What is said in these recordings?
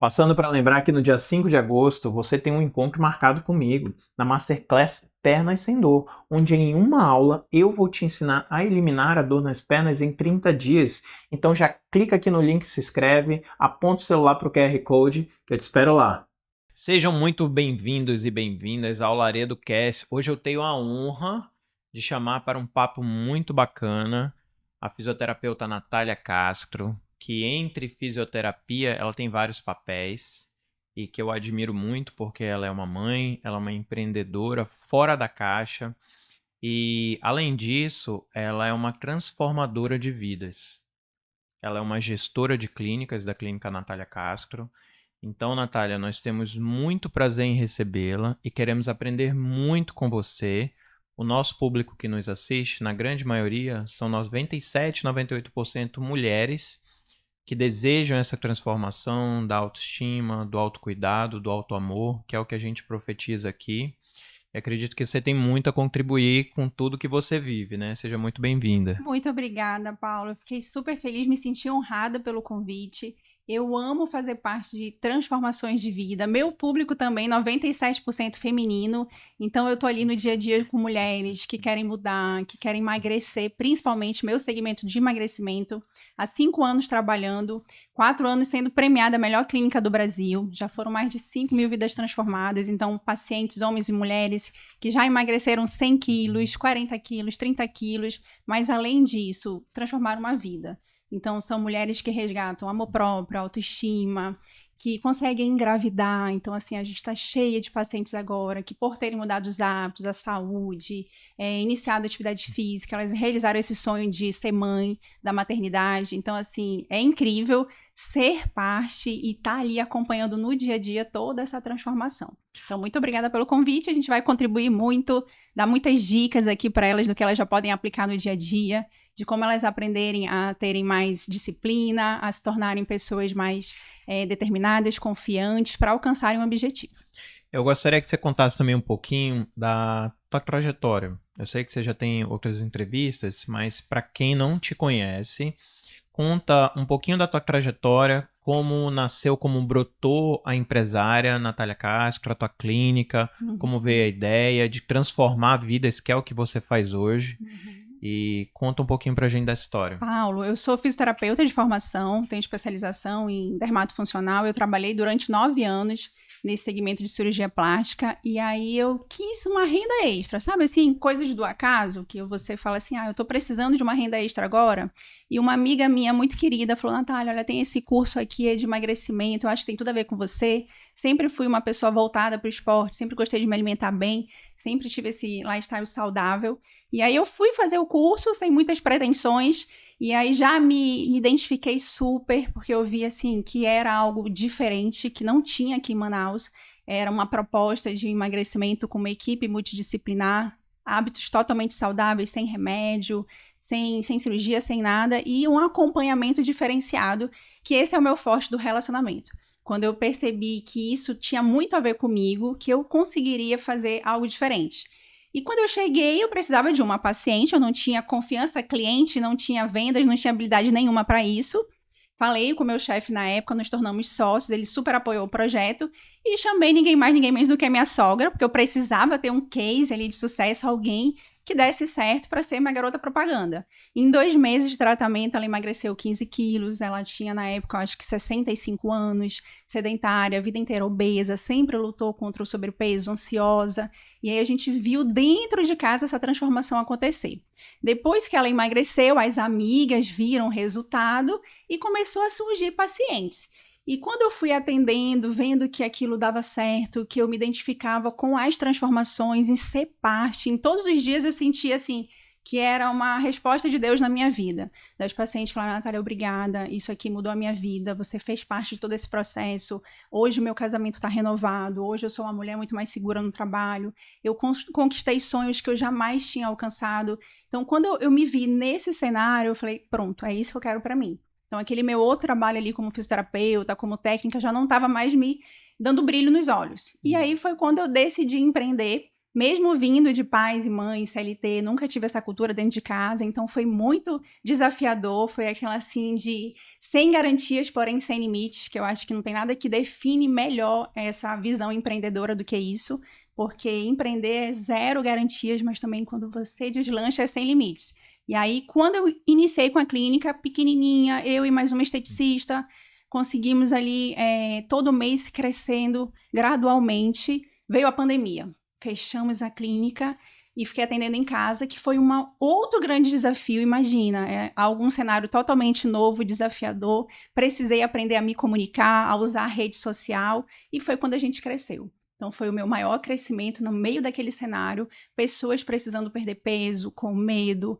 Passando para lembrar que no dia 5 de agosto você tem um encontro marcado comigo na Masterclass Pernas Sem Dor, onde em uma aula eu vou te ensinar a eliminar a dor nas pernas em 30 dias. Então já clica aqui no link, se inscreve, aponta o celular para o QR Code que eu te espero lá. Sejam muito bem-vindos e bem-vindas ao Laredo Cast. Hoje eu tenho a honra de chamar para um papo muito bacana a fisioterapeuta Natália Castro, que entre fisioterapia ela tem vários papéis e que eu admiro muito porque ela é uma mãe, ela é uma empreendedora fora da caixa e, além disso, ela é uma transformadora de vidas. Ela é uma gestora de clínicas da Clínica Natália Castro. Então, Natália, nós temos muito prazer em recebê-la e queremos aprender muito com você. O nosso público que nos assiste, na grande maioria, são 97, 98% mulheres que desejam essa transformação da autoestima, do autocuidado, do autoamor, que é o que a gente profetiza aqui. E acredito que você tem muito a contribuir com tudo que você vive, né? Seja muito bem-vinda. Muito obrigada, Paulo. Eu fiquei super feliz, me senti honrada pelo convite. Eu amo fazer parte de transformações de vida. Meu público também, 97% feminino. Então, eu tô ali no dia a dia com mulheres que querem mudar, que querem emagrecer, principalmente meu segmento de emagrecimento. Há 5 anos trabalhando, 4 anos sendo premiada a melhor clínica do Brasil. Já foram mais de 5 mil vidas transformadas. Então, pacientes, homens e mulheres, que já emagreceram 100 quilos, 40 quilos, 30 quilos. Mas, além disso, transformaram uma vida. Então, são mulheres que resgatam amor próprio, autoestima, que conseguem engravidar. Então, assim, a gente está cheia de pacientes agora que, por terem mudado os hábitos, a saúde, iniciado a atividade física, elas realizaram esse sonho de ser mãe da maternidade. Então, assim, é incrível ser parte e estar ali acompanhando no dia a dia toda essa transformação. Então, muito obrigada pelo convite. A gente vai contribuir muito, dar muitas dicas aqui para elas do que elas já podem aplicar no dia a dia, de como elas aprenderem a terem mais disciplina, a se tornarem pessoas mais determinadas, confiantes, para alcançarem um objetivo. Eu gostaria que você contasse também um pouquinho da tua trajetória. Eu sei que você já tem outras entrevistas, mas para quem não te conhece, conta um pouquinho da tua trajetória, como nasceu, como brotou a empresária Natália Castro, a tua clínica, como veio a ideia de transformar vidas, que é o que você faz hoje. E conta um pouquinho pra gente dessa história. Paulo, eu sou fisioterapeuta de formação, tenho especialização em dermatofuncional. Eu trabalhei durante 9 anos nesse segmento de cirurgia plástica e aí eu quis uma renda extra, sabe assim, coisas do acaso, que você fala assim, eu tô precisando de uma renda extra agora. E uma amiga minha muito querida falou, Natália, olha, tem esse curso aqui de emagrecimento, eu acho que tem tudo a ver com você. Sempre fui uma pessoa voltada para o esporte, sempre gostei de me alimentar bem, sempre tive esse lifestyle saudável. E aí eu fui fazer o curso sem muitas pretensões, e aí já me identifiquei super, porque eu vi assim que era algo diferente, que não tinha aqui em Manaus. Era uma proposta de emagrecimento com uma equipe multidisciplinar, hábitos totalmente saudáveis, sem remédio, sem cirurgia, sem nada, e um acompanhamento diferenciado, que esse é o meu forte do relacionamento. Quando eu percebi que isso tinha muito a ver comigo, que eu conseguiria fazer algo diferente. E quando eu cheguei, eu precisava de uma paciente, eu não tinha confiança cliente, não tinha vendas, não tinha habilidade nenhuma para isso. Falei com o meu chefe na época, nos tornamos sócios, ele super apoiou o projeto e chamei ninguém mais, ninguém menos do que a minha sogra, porque eu precisava ter um case ali de sucesso, alguém que desse certo para ser minha garota propaganda. Em 2 meses de tratamento, ela emagreceu 15 quilos, ela tinha na época, eu acho que 65 anos, sedentária, a vida inteira obesa, sempre lutou contra o sobrepeso, ansiosa, e aí a gente viu dentro de casa essa transformação acontecer. Depois que ela emagreceu, as amigas viram o resultado e começou a surgir pacientes. E quando eu fui atendendo, vendo que aquilo dava certo, que eu me identificava com as transformações, em ser parte, em todos os dias eu sentia assim, que era uma resposta de Deus na minha vida. Das pacientes falaram, Natália, obrigada, isso aqui mudou a minha vida, você fez parte de todo esse processo, hoje o meu casamento está renovado, hoje eu sou uma mulher muito mais segura no trabalho, eu conquistei sonhos que eu jamais tinha alcançado. Então, quando eu me vi nesse cenário, eu falei, pronto, é isso que eu quero para mim. Então, aquele meu outro trabalho ali como fisioterapeuta, como técnica, já não estava mais me dando brilho nos olhos. E aí foi quando eu decidi empreender Mesmo vindo de pais e mães, CLT, nunca tive essa cultura dentro de casa, então foi muito desafiador, foi aquela assim de sem garantias, porém sem limites, que eu acho que não tem nada que define melhor essa visão empreendedora do que isso, porque empreender é zero garantias, mas também quando você deslancha é sem limites. E aí, quando eu iniciei com a clínica pequenininha, eu e mais uma esteticista, conseguimos ali todo mês crescendo gradualmente, veio a pandemia. Fechamos a clínica e fiquei atendendo em casa, que foi outro grande desafio, imagina, algum cenário totalmente novo, desafiador, precisei aprender a me comunicar, a usar a rede social, e foi quando a gente cresceu. Então foi o meu maior crescimento no meio daquele cenário, pessoas precisando perder peso, com medo,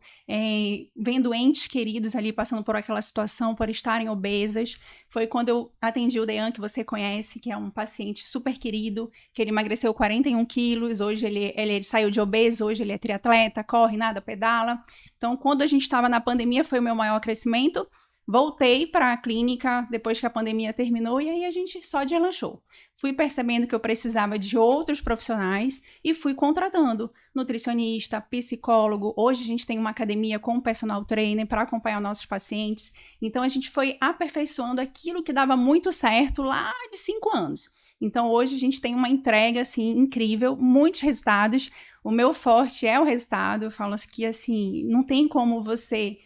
vendo entes queridos ali passando por aquela situação, por estarem obesas. Foi quando eu atendi o Dean, que você conhece, que é um paciente super querido, que ele emagreceu 41 quilos, hoje ele saiu de obeso, hoje ele é triatleta, corre, nada, pedala. Então quando a gente estava na pandemia foi o meu maior crescimento. Voltei para a clínica depois que a pandemia terminou e aí a gente só deslanchou. Fui percebendo que eu precisava de outros profissionais e fui contratando nutricionista, psicólogo. Hoje a gente tem uma academia com personal trainer para acompanhar nossos pacientes. Então a gente foi aperfeiçoando aquilo que dava muito certo lá de 5 anos. Então hoje a gente tem uma entrega assim incrível, muitos resultados. O meu forte é o resultado. Eu falo que assim, não tem como você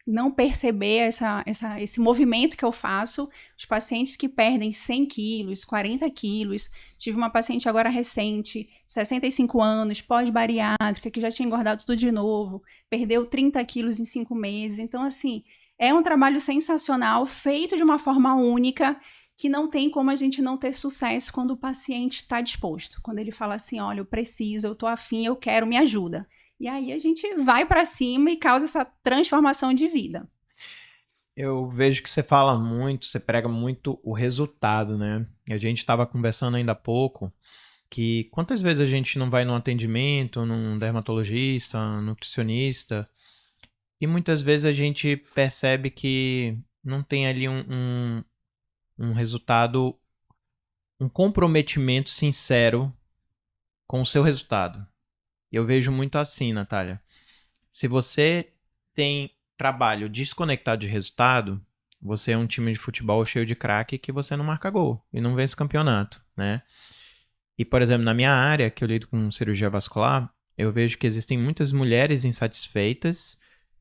não perceber esse movimento que eu faço. Os pacientes que perdem 100 quilos, 40 quilos, tive uma paciente agora recente, 65 anos, pós-bariátrica, que já tinha engordado tudo de novo, perdeu 30 quilos em 5 meses, então assim, é um trabalho sensacional, feito de uma forma única, que não tem como a gente não ter sucesso quando o paciente está disposto, quando ele fala assim, olha, eu preciso, eu tô afim, eu quero, me ajuda. E aí a gente vai para cima e causa essa transformação de vida. Eu vejo que você fala muito, você prega muito o resultado, né? A gente estava conversando ainda há pouco que quantas vezes a gente não vai num atendimento, num dermatologista, nutricionista, e muitas vezes a gente percebe que não tem ali um resultado, um comprometimento sincero com o seu resultado. Eu vejo muito assim, Natália. Se você tem trabalho desconectado de resultado, você é um time de futebol cheio de craque que você não marca gol e não vence campeonato, né? E, por exemplo, na minha área, que eu lido com cirurgia vascular, eu vejo que existem muitas mulheres insatisfeitas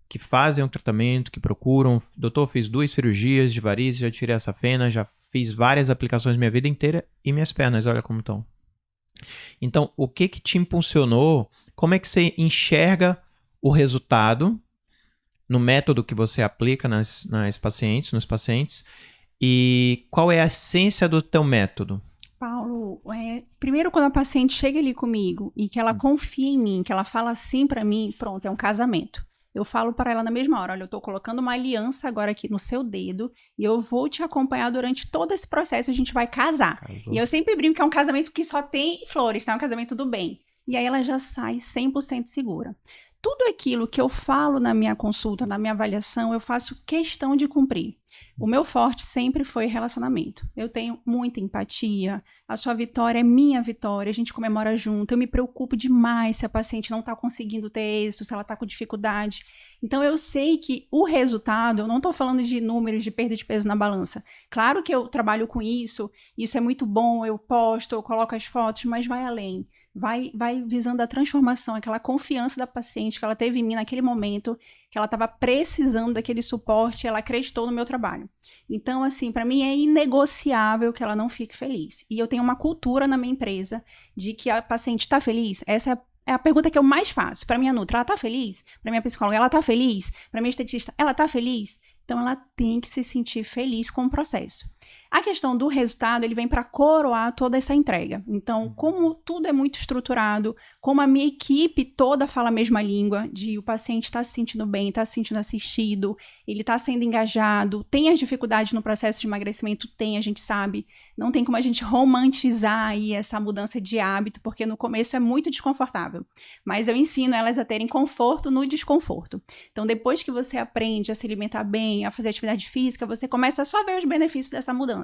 que fazem um tratamento, que procuram, doutor, fiz 2 cirurgias de varizes, já tirei a safena, já fiz várias aplicações minha vida inteira e minhas pernas, olha como estão. Então, o que te impulsionou? Como é que você enxerga o resultado no método que você aplica nos pacientes? E qual é a essência do teu método? Paulo, primeiro quando a paciente chega ali comigo e que ela confia em mim, que ela fala assim pra mim, pronto, é um casamento. Eu falo para ela na mesma hora, olha, eu tô colocando uma aliança agora aqui no seu dedo e eu vou te acompanhar durante todo esse processo, a gente vai casar. Casou. E eu sempre brinco que é um casamento que só tem flores, tá? É um casamento do bem. E aí ela já sai 100% segura. Tudo aquilo que eu falo na minha consulta, na minha avaliação, eu faço questão de cumprir. O meu forte sempre foi relacionamento. Eu tenho muita empatia, a sua vitória é minha vitória, a gente comemora junto, eu me preocupo demais se a paciente não está conseguindo ter êxito, se ela está com dificuldade. Então eu sei que o resultado, eu não estou falando de números de perda de peso na balança. Claro que eu trabalho com isso é muito bom, eu posto, eu coloco as fotos, mas vai além. Vai visando a transformação, aquela confiança da paciente que ela teve em mim naquele momento, que ela estava precisando daquele suporte, ela acreditou no meu trabalho. Então, assim, para mim é inegociável que ela não fique feliz. E eu tenho uma cultura na minha empresa de que a paciente está feliz. Essa é a pergunta que eu mais faço. Para minha nutra, ela está feliz? Para minha psicóloga, ela está feliz? Para minha esteticista, ela está feliz? Então, ela tem que se sentir feliz com o processo. A questão do resultado, ele vem para coroar toda essa entrega. Então, como tudo é muito estruturado, como a minha equipe toda fala a mesma língua, de o paciente está se sentindo bem, está se sentindo assistido, ele está sendo engajado, tem as dificuldades no processo de emagrecimento, tem, a gente sabe. Não tem como a gente romantizar aí essa mudança de hábito, porque no começo é muito desconfortável. Mas eu ensino elas a terem conforto no desconforto. Então, depois que você aprende a se alimentar bem, a fazer atividade física, você começa a só ver os benefícios dessa mudança.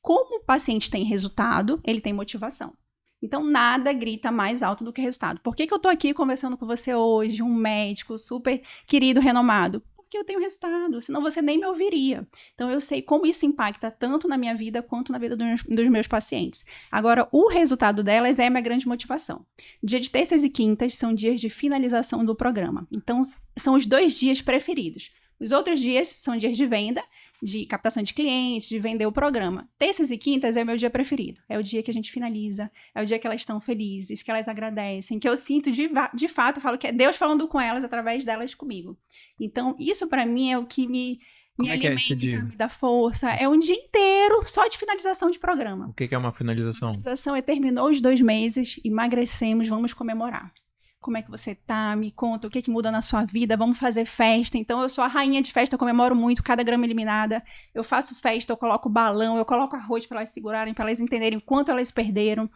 Como o paciente tem resultado, ele tem motivação. Então, nada grita mais alto do que resultado. Por que eu tô aqui conversando com você hoje, um médico super querido, renomado? Porque eu tenho resultado, senão você nem me ouviria. Então, eu sei como isso impacta tanto na minha vida quanto na vida dos meus pacientes. Agora, o resultado delas é a minha grande motivação. Dia de terças e quintas são dias de finalização do programa. Então, são os 2 dias preferidos. Os outros dias são dias de venda, de captação de clientes, de vender o programa. Terças e quintas é o meu dia preferido. É o dia que a gente finaliza, é o dia que elas estão felizes, que elas agradecem, que eu sinto de fato, eu falo que é Deus falando com elas através delas comigo. Então, isso pra mim é o que me alimenta, me dá força. É um dia inteiro só de finalização de programa. O que é uma finalização? Finalização é terminou os 2 meses, emagrecemos, vamos comemorar. Como é que você tá? Me conta o que muda na sua vida, vamos fazer festa. Então, eu sou a rainha de festa, eu comemoro muito cada grama eliminada. Eu faço festa, eu coloco balão, eu coloco arroz para elas segurarem, para elas entenderem o quanto elas perderam.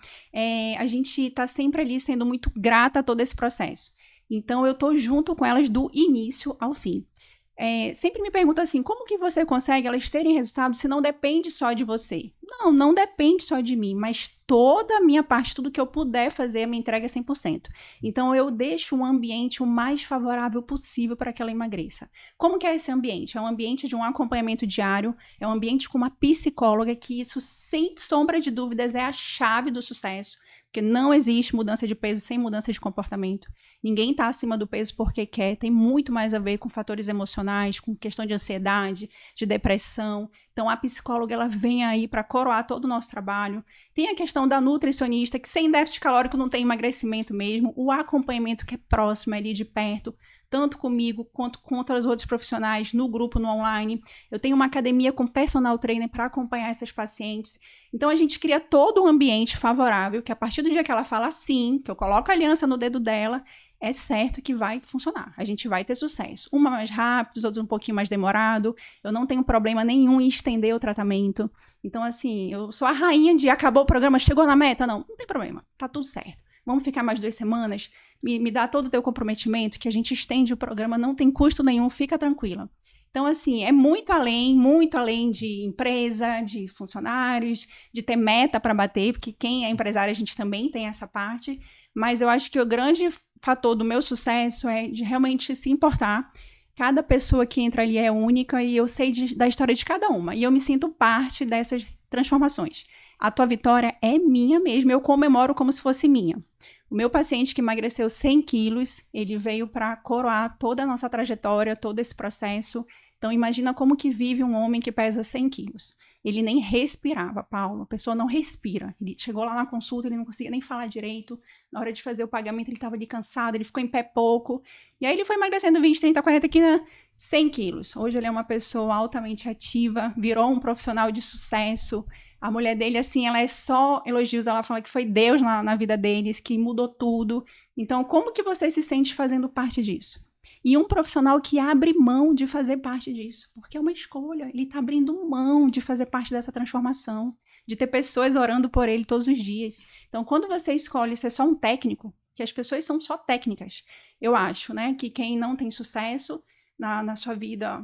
A gente tá sempre ali sendo muito grata a todo esse processo. Então, eu tô junto com elas do início ao fim. Sempre me perguntam assim, como que você consegue elas terem resultado se não depende só de você? Não depende só de mim, mas toda a minha parte, tudo que eu puder fazer, a minha entrega é 100%. Então, eu deixo um ambiente o mais favorável possível para que ela emagreça. Como que é esse ambiente? É um ambiente de um acompanhamento diário, é um ambiente com uma psicóloga, que isso, sem sombra de dúvidas, é a chave do sucesso. Porque não existe mudança de peso sem mudança de comportamento. Ninguém está acima do peso porque quer. Tem muito mais a ver com fatores emocionais, com questão de ansiedade, de depressão. Então, a psicóloga, ela vem aí para coroar todo o nosso trabalho. Tem a questão da nutricionista, que sem déficit calórico não tem emagrecimento mesmo. O acompanhamento que é próximo, ali de perto, tanto comigo quanto com os outros profissionais, no grupo, no online. Eu tenho uma academia com personal trainer para acompanhar essas pacientes. Então, a gente cria todo um ambiente favorável, que a partir do dia que ela fala sim, que eu coloco a aliança no dedo dela, é certo que vai funcionar. A gente vai ter sucesso. Uma mais rápido, os outros um pouquinho mais demorado. Eu não tenho problema nenhum em estender o tratamento. Então, assim, eu sou a rainha de acabou o programa, chegou na meta? Não tem problema. Tá tudo certo. Vamos ficar mais 2 semanas? Me dá todo o teu comprometimento, que a gente estende o programa, não tem custo nenhum, fica tranquila. Então, assim, é muito além de empresa, de funcionários, de ter meta para bater, porque quem é empresário, a gente também tem essa parte. Mas eu acho que o grande fator do meu sucesso é de realmente se importar. Cada pessoa que entra ali é única e eu sei da história de cada uma. E eu me sinto parte dessas transformações. A tua vitória é minha mesmo, eu comemoro como se fosse minha. O meu paciente que emagreceu 100 quilos, ele veio para coroar toda a nossa trajetória, todo esse processo. Então, imagina como que vive um homem que pesa 100 quilos. Ele nem respirava, Paulo. A pessoa não respira. Ele chegou lá na consulta, ele não conseguia nem falar direito. Na hora de fazer o pagamento, ele estava ali cansado, ele ficou em pé pouco. E aí ele foi emagrecendo 20, 30, 40 quilos, 100 quilos. Hoje ele é uma pessoa altamente ativa, virou um profissional de sucesso. A mulher dele, assim, ela é só elogios. Ela fala que foi Deus na vida deles, que mudou tudo. Então, como que você se sente fazendo parte disso? E um profissional que abre mão de fazer parte disso, porque é uma escolha. Ele está abrindo mão de fazer parte dessa transformação, de ter pessoas orando por ele todos os dias. Então, quando você escolhe ser só um técnico, que as pessoas são só técnicas, eu acho, né, que quem não tem sucesso na sua vida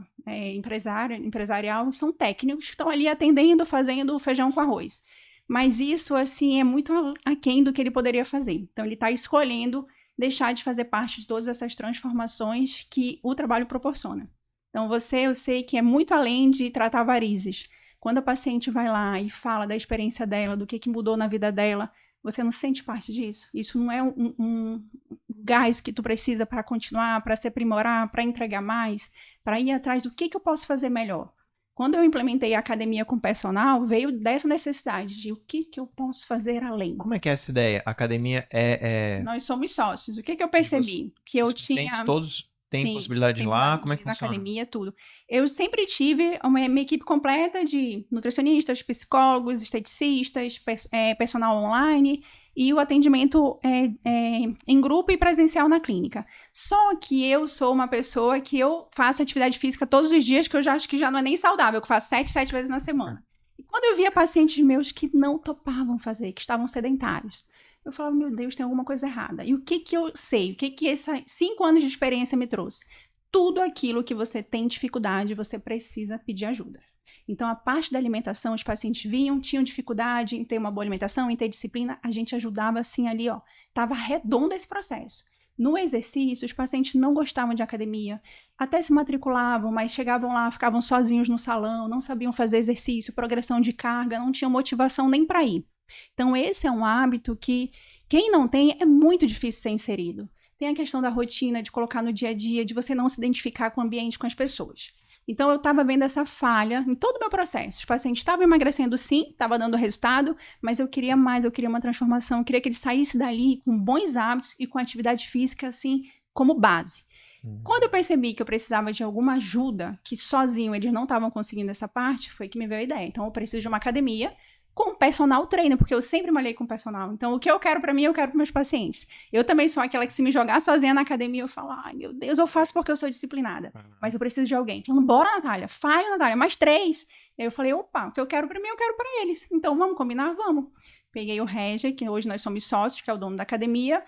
empresarial são técnicos que estão ali atendendo, fazendo feijão com arroz. Mas isso, assim, é muito aquém do que ele poderia fazer. Então, ele está escolhendo deixar de fazer parte de todas essas transformações que o trabalho proporciona. Então, eu sei que é muito além de tratar varizes. Quando a paciente vai lá e fala da experiência dela, do que mudou na vida dela, você não sente parte disso? Isso não é um gás que tu precisa para continuar, para se aprimorar, para entregar mais, para ir atrás do que eu posso fazer melhor? Quando eu implementei a academia com personal, veio dessa necessidade de o que eu posso fazer além. Como é que é essa ideia? A academia Nós somos sócios. O que eu percebi? Que eu tinha... Todos têm possibilidade de ir lá? Como é que na funciona? Academia, tudo. Eu sempre tive uma equipe completa de nutricionistas, psicólogos, esteticistas, personal online e o atendimento em grupo e presencial na clínica. Só que eu sou uma pessoa que eu faço atividade física todos os dias, que eu já acho que já não é nem saudável, que eu faço 7 vezes na semana. E quando eu via pacientes meus que não topavam fazer, que estavam sedentários, eu falava, meu Deus, tem alguma coisa errada. E o que eu sei? O que esses 5 anos de experiência me trouxe? Tudo aquilo que você tem dificuldade, você precisa pedir ajuda. Então, a parte da alimentação, os pacientes vinham, tinham dificuldade em ter uma boa alimentação, em ter disciplina, a gente ajudava assim ali, ó. Tava redondo esse processo. No exercício, os pacientes não gostavam de academia, até se matriculavam, mas chegavam lá, ficavam sozinhos no salão, não sabiam fazer exercício, progressão de carga, não tinham motivação nem para ir. Então, esse é um hábito que quem não tem é muito difícil ser inserido. Tem a questão da rotina, de colocar no dia a dia, de você não se identificar com o ambiente, com as pessoas. Então, eu estava vendo essa falha em todo o meu processo. Os pacientes estavam emagrecendo sim, estava dando resultado, mas eu queria mais, eu queria uma transformação, eu queria que ele saísse dali com bons hábitos e com atividade física, assim, como base. Quando eu percebi que eu precisava de alguma ajuda, que sozinho eles não estavam conseguindo essa parte, foi que me veio a ideia. Então, eu preciso de uma academia com personal trainer, porque eu sempre malhei com personal. Então, o que eu quero pra mim, eu quero pros meus pacientes. Eu também sou aquela que se me jogar sozinha na academia, eu falo, ai, meu Deus, eu faço porque eu sou disciplinada. Mas eu preciso de alguém. Falando, bora, Natália, faz, Natália, mais 3. E aí eu falei, opa, o que eu quero pra mim, eu quero pra eles. Então, vamos combinar? Vamos. Peguei o Regia, que hoje nós somos sócios, que é o dono da academia,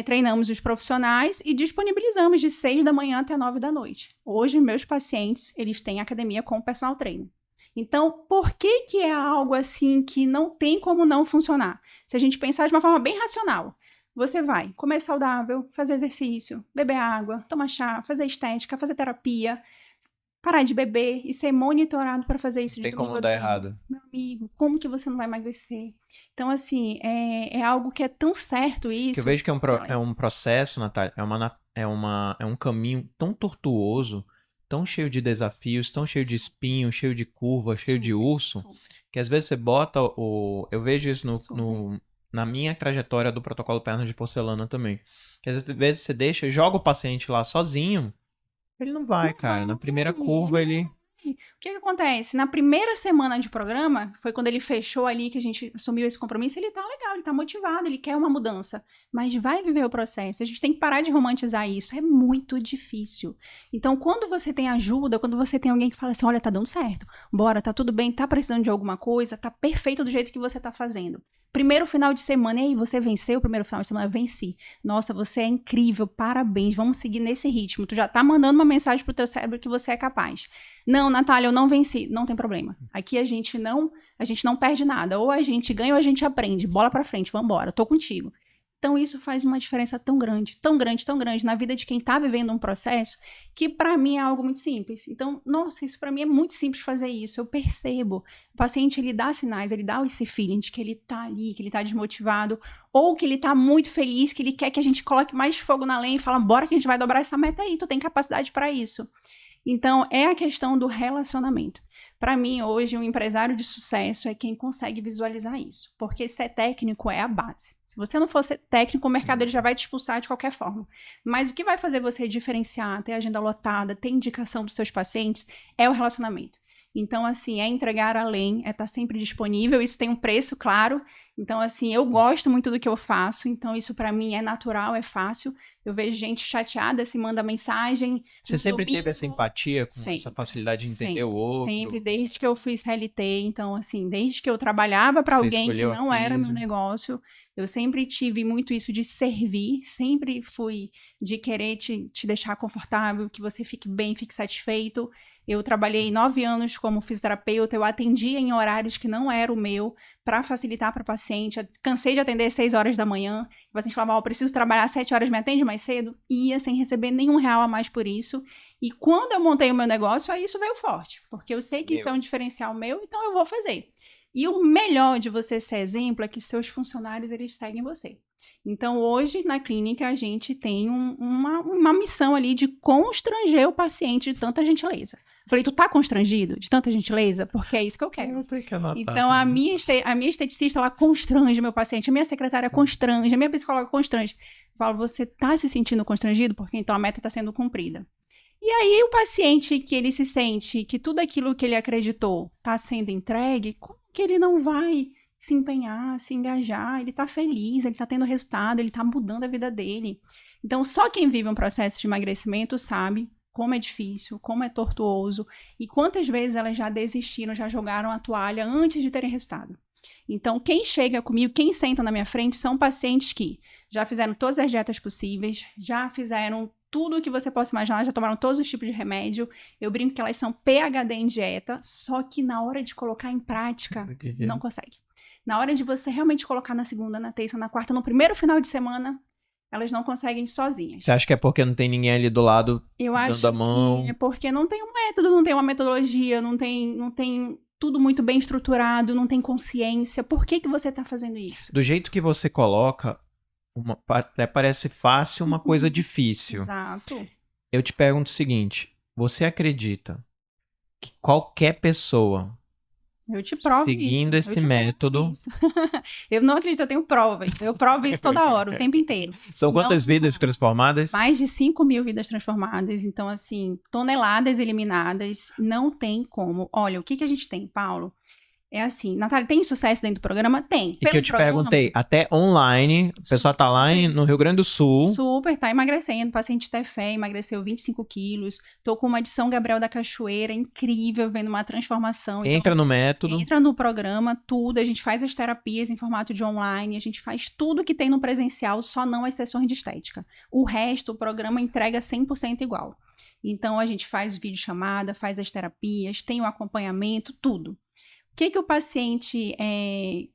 treinamos os profissionais e disponibilizamos de 6 da manhã até 9 da noite. Hoje, meus pacientes, eles têm academia com personal trainer. Então, por que é algo assim que não tem como não funcionar? Se a gente pensar de uma forma bem racional, você vai comer saudável, fazer exercício, beber água, tomar chá, fazer estética, fazer terapia, parar de beber e ser monitorado para fazer isso de domingo. Tem como dar errado. Meu amigo, como que você não vai emagrecer? Então, assim, é algo que é tão certo isso. Que eu vejo que é um processo, Natália, é um caminho tão tortuoso, tão cheio de desafios, tão cheio de espinho, cheio de curva, cheio de urso, que às vezes você bota eu vejo isso na minha trajetória do protocolo Pernas de Porcelana também. Que às vezes você joga o paciente lá sozinho, ele não vai, cara. Na primeira curva ele... O que acontece? Na primeira semana de programa, foi quando ele fechou ali, que a gente assumiu esse compromisso, ele tá legal, ele tá motivado, ele quer uma mudança. Mas vai viver o processo. A gente tem que parar de romantizar isso. É muito difícil. Então, quando você tem ajuda, quando você tem alguém que fala assim, olha, tá dando certo, bora, tá tudo bem, tá precisando de alguma coisa, tá perfeito do jeito que você tá fazendo. Primeiro final de semana, e aí, você venceu o primeiro final de semana? Venci. Nossa, você é incrível, parabéns, vamos seguir nesse ritmo. Tu já tá mandando uma mensagem pro teu cérebro que você é capaz. Não, Natália, eu não venci. Não tem problema. Aqui a gente não perde nada. Ou a gente ganha ou a gente aprende. Bola pra frente, vambora, tô contigo. Então, isso faz uma diferença tão grande, tão grande, tão grande na vida de quem tá vivendo um processo que, pra mim, é algo muito simples. Então, nossa, isso pra mim é muito simples fazer isso. Eu percebo. O paciente, ele dá sinais, ele dá esse feeling de que ele tá ali, que ele tá desmotivado, ou que ele tá muito feliz, que ele quer que a gente coloque mais fogo na lenha e fala, bora que a gente vai dobrar essa meta aí, tu tem capacidade pra isso. Então, é a questão do relacionamento. Para mim, hoje, um empresário de sucesso é quem consegue visualizar isso. Porque ser técnico é a base. Se você não for ser técnico, o mercado ele já vai te expulsar de qualquer forma. Mas o que vai fazer você diferenciar, ter agenda lotada, ter indicação dos seus pacientes, é o relacionamento. Então, assim, é entregar além, é estar sempre disponível. Isso tem um preço, claro. Então, assim, eu gosto muito do que eu faço. Então, isso para mim é natural, é fácil. Eu vejo gente chateada, se manda mensagem. Você sempre teve essa empatia, com essa facilidade de entender o outro? Sempre, desde que eu fui CLT. Então, assim, desde que eu trabalhava para alguém que não era meu negócio, eu sempre tive muito isso de servir. Sempre fui de querer te deixar confortável, que você fique bem, fique satisfeito. Eu trabalhei 9 anos como fisioterapeuta, eu atendia em horários que não era o meu, para facilitar para o paciente. Eu cansei de atender 6 horas da manhã. O paciente falava, eu preciso trabalhar 7 horas, me atende mais cedo? Ia sem receber nenhum real a mais por isso. E quando eu montei o meu negócio, aí isso veio forte. Porque eu sei que isso é um diferencial meu, então eu vou fazer. E o melhor de você ser exemplo é que seus funcionários, eles seguem você. Então, hoje, na clínica, a gente tem uma missão ali de constranger o paciente de tanta gentileza. Eu falei, tu tá constrangido de tanta gentileza? Porque é isso que eu quero. Eu tenho que anotar. Então, a minha esteticista, ela constrange meu paciente. A minha secretária constrange. A minha psicóloga constrange. Eu falo, você tá se sentindo constrangido? Porque então a meta tá sendo cumprida. E aí, o paciente que ele se sente que tudo aquilo que ele acreditou tá sendo entregue, como que ele não vai se empenhar, se engajar? Ele tá feliz, ele tá tendo resultado, ele tá mudando a vida dele. Então, só quem vive um processo de emagrecimento sabe como é difícil, como é tortuoso e quantas vezes elas já desistiram, já jogaram a toalha antes de terem resultado. Então, quem chega comigo, quem senta na minha frente, são pacientes que já fizeram todas as dietas possíveis, já fizeram tudo o que você possa imaginar, já tomaram todos os tipos de remédio. Eu brinco que elas são PhD em dieta, só que na hora de colocar em prática, não consegue. Na hora de você realmente colocar na segunda, na terça, na quarta, no primeiro final de semana, elas não conseguem sozinhas. Você acha que é porque não tem ninguém ali do lado Eu dando acho a mão? que é porque não tem um método, não tem uma metodologia, não tem tudo muito bem estruturado, não tem consciência. Por que você está fazendo isso? Do jeito que você coloca, até parece fácil, uma coisa difícil. Exato. Eu te pergunto o seguinte, você acredita que qualquer pessoa Eu te provo seguindo isso. esse método... Eu não acredito, eu tenho provas. Eu provo isso toda hora, o tempo inteiro. São quantas vidas transformadas? Mais de 5.000 vidas transformadas. Então, assim, toneladas eliminadas. Não tem como. Olha, o que a gente tem, Paulo? É assim, Natália, tem sucesso dentro do programa? Tem. E que eu te perguntei, até online, o pessoal tá lá no Rio Grande do Sul. Super, tá emagrecendo. Paciente Tefé emagreceu 25 quilos. Tô com uma de São Gabriel da Cachoeira, incrível, vendo uma transformação. Entra no método. Entra no programa, tudo. A gente faz as terapias em formato de online, a gente faz tudo que tem no presencial, só não as sessões de estética. O resto, o programa entrega 100% igual. Então, a gente faz videochamada, faz as terapias, tem o acompanhamento, tudo. O que o paciente,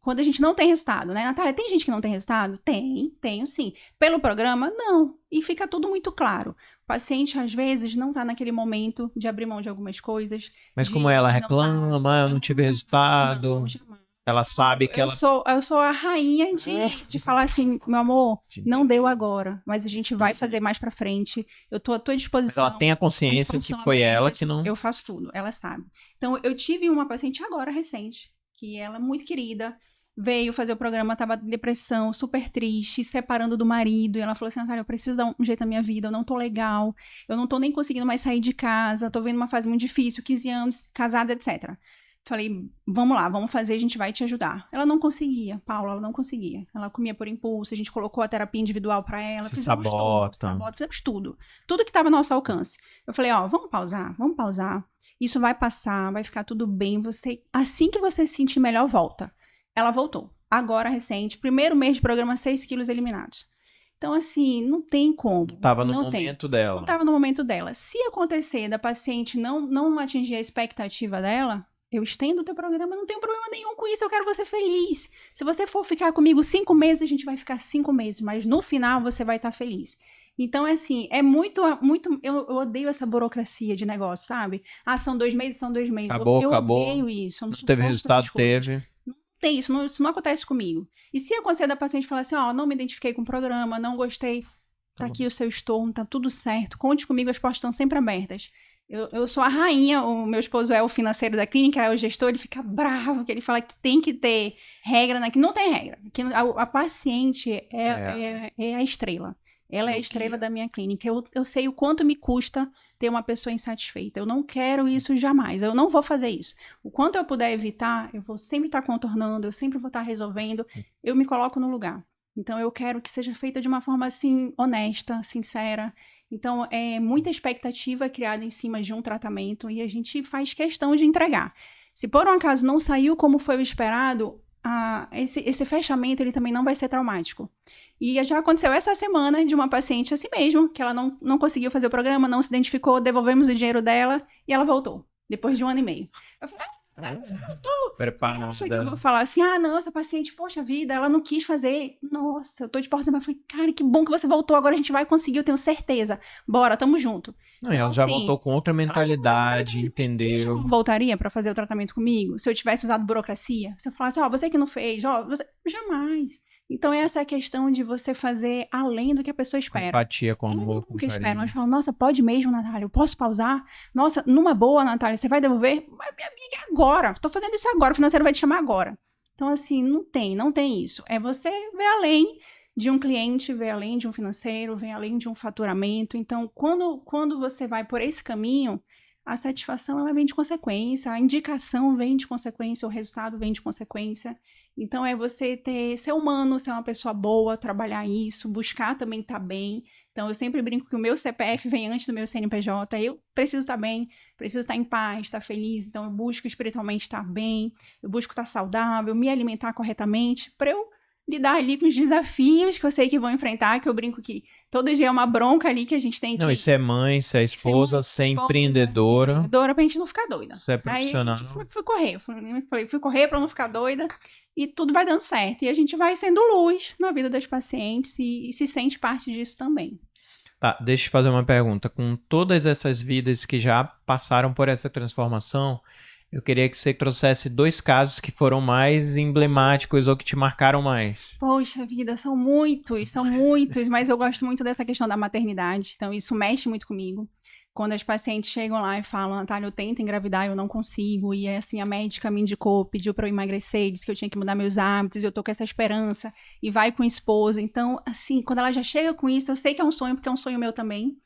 quando a gente não tem resultado, né? Natália, tem gente que não tem resultado? Tenho sim. Pelo programa? Não. E fica tudo muito claro. O paciente, às vezes, não está naquele momento de abrir mão de algumas coisas. Mas como ela reclama, eu não tive resultado. Não, jamais. Ela sabe que eu sou a rainha de falar assim, meu amor, não deu agora, mas a gente vai fazer mais pra frente. Eu tô à tua disposição. Mas ela tem a consciência que foi ela que não... Eu faço tudo, ela sabe. Então, eu tive uma paciente agora, recente, que ela é muito querida, veio fazer o programa, tava em depressão, super triste, separando do marido, e ela falou assim, Natália, eu preciso dar um jeito na minha vida, eu não tô legal, eu não tô nem conseguindo mais sair de casa, tô vendo uma fase muito difícil, 15 anos, casada, etc. Falei, vamos lá, vamos fazer, a gente vai te ajudar. Ela não conseguia, Paula, ela não conseguia. Ela comia por impulso, a gente colocou a terapia individual pra ela. Se sabota. Fizemos tudo. Tudo que estava ao nosso alcance. Eu falei, vamos pausar. Isso vai passar, vai ficar tudo bem. Assim que você se sentir melhor, volta. Ela voltou. Agora, recente, primeiro mês de programa, 6 quilos eliminados. Então, assim, não tem como. Tava no momento dela. Não tava no momento dela. Se acontecer da paciente não atingir a expectativa dela, eu estendo o teu programa, não tenho problema nenhum com isso, eu quero você feliz. Se você for ficar comigo 5 meses, a gente vai ficar 5 meses, mas no final você vai estar feliz. Então, é assim, é muito, eu odeio essa burocracia de negócio, sabe? São 2 meses, são 2 meses. Acabou. Eu odeio isso. Não teve resultado, teve. Não tem isso, isso não acontece comigo. E se acontecer da paciente falar assim, não me identifiquei com o programa, não gostei, tá aqui o seu estorno, tá tudo certo, conte comigo, as portas estão sempre abertas. Eu sou a rainha, o meu esposo é o financeiro da clínica, é o gestor, ele fica bravo, que ele fala que tem que ter regra, né? Que não tem regra. Que a paciente é a estrela. Ela é a estrela da minha clínica. Eu sei o quanto me custa ter uma pessoa insatisfeita. Eu não quero isso jamais. Eu não vou fazer isso. O quanto eu puder evitar, eu vou sempre estar contornando, eu sempre vou estar resolvendo. Eu me coloco no lugar. Então, eu quero que seja feita de uma forma, assim, honesta, sincera. Então, é muita expectativa criada em cima de um tratamento e a gente faz questão de entregar. Se por um acaso não saiu como foi o esperado, esse fechamento ele também não vai ser traumático. E já aconteceu essa semana de uma paciente assim mesmo, que ela não conseguiu fazer o programa, não se identificou, devolvemos o dinheiro dela e ela voltou, depois de 1 ano e meio. Eu falei, preparada. Eu vou falar assim, não, essa paciente, poxa vida, ela não quis fazer. Nossa, eu tô de porta, mas falei, cara, que bom que você voltou, agora a gente vai conseguir, eu tenho certeza. Bora, tamo junto. Não, ela já voltou com outra mentalidade, entendeu? Voltaria pra fazer o tratamento comigo? Se eu tivesse usado burocracia? Se eu falasse, você que não fez, jamais. Então, essa é a questão de você fazer além do que a pessoa espera. Empatia com amor, com que espera. carinho. Nós falamos, nossa, pode mesmo, Natália? Eu posso pausar? Nossa, numa boa, Natália, você vai devolver? Mas, minha amiga, é agora. Tô fazendo isso agora, o financeiro vai te chamar agora. Então, assim, não tem isso. É você ver além de um cliente, ver além de um financeiro, ver além de um faturamento. Então, quando você vai por esse caminho, a satisfação, ela vem de consequência, a indicação vem de consequência, o resultado vem de consequência. Então, é você ser humano, ser uma pessoa boa, trabalhar isso, buscar também estar bem. Então, eu sempre brinco que o meu CPF vem antes do meu CNPJ. Eu preciso estar bem, preciso estar em paz, estar feliz. Então, eu busco espiritualmente estar bem, eu busco estar saudável, me alimentar corretamente, para eu lidar ali com os desafios que eu sei que vão enfrentar, que eu brinco que todo dia é uma bronca ali que a gente tem que... Não, isso é mãe, isso é esposa, você é empreendedora. Empreendedora pra gente não ficar doida. Você é profissional. Aí fui correr, fui correr pra não ficar doida e tudo vai dando certo. E a gente vai sendo luz na vida das pacientes e se sente parte disso também. Tá, deixa eu fazer uma pergunta. Com todas essas vidas que já passaram por essa transformação, eu queria que você trouxesse 2 casos que foram mais emblemáticos ou que te marcaram mais. Poxa vida, são muitos, mas eu gosto muito dessa questão da maternidade, então isso mexe muito comigo. Quando as pacientes chegam lá e falam, Natália, eu tento engravidar, eu não consigo, e assim, a médica me indicou, pediu pra eu emagrecer, disse que eu tinha que mudar meus hábitos, e eu tô com essa esperança, e vai com o esposo. Então, assim, quando ela já chega com isso, eu sei que é um sonho, porque é um sonho meu também.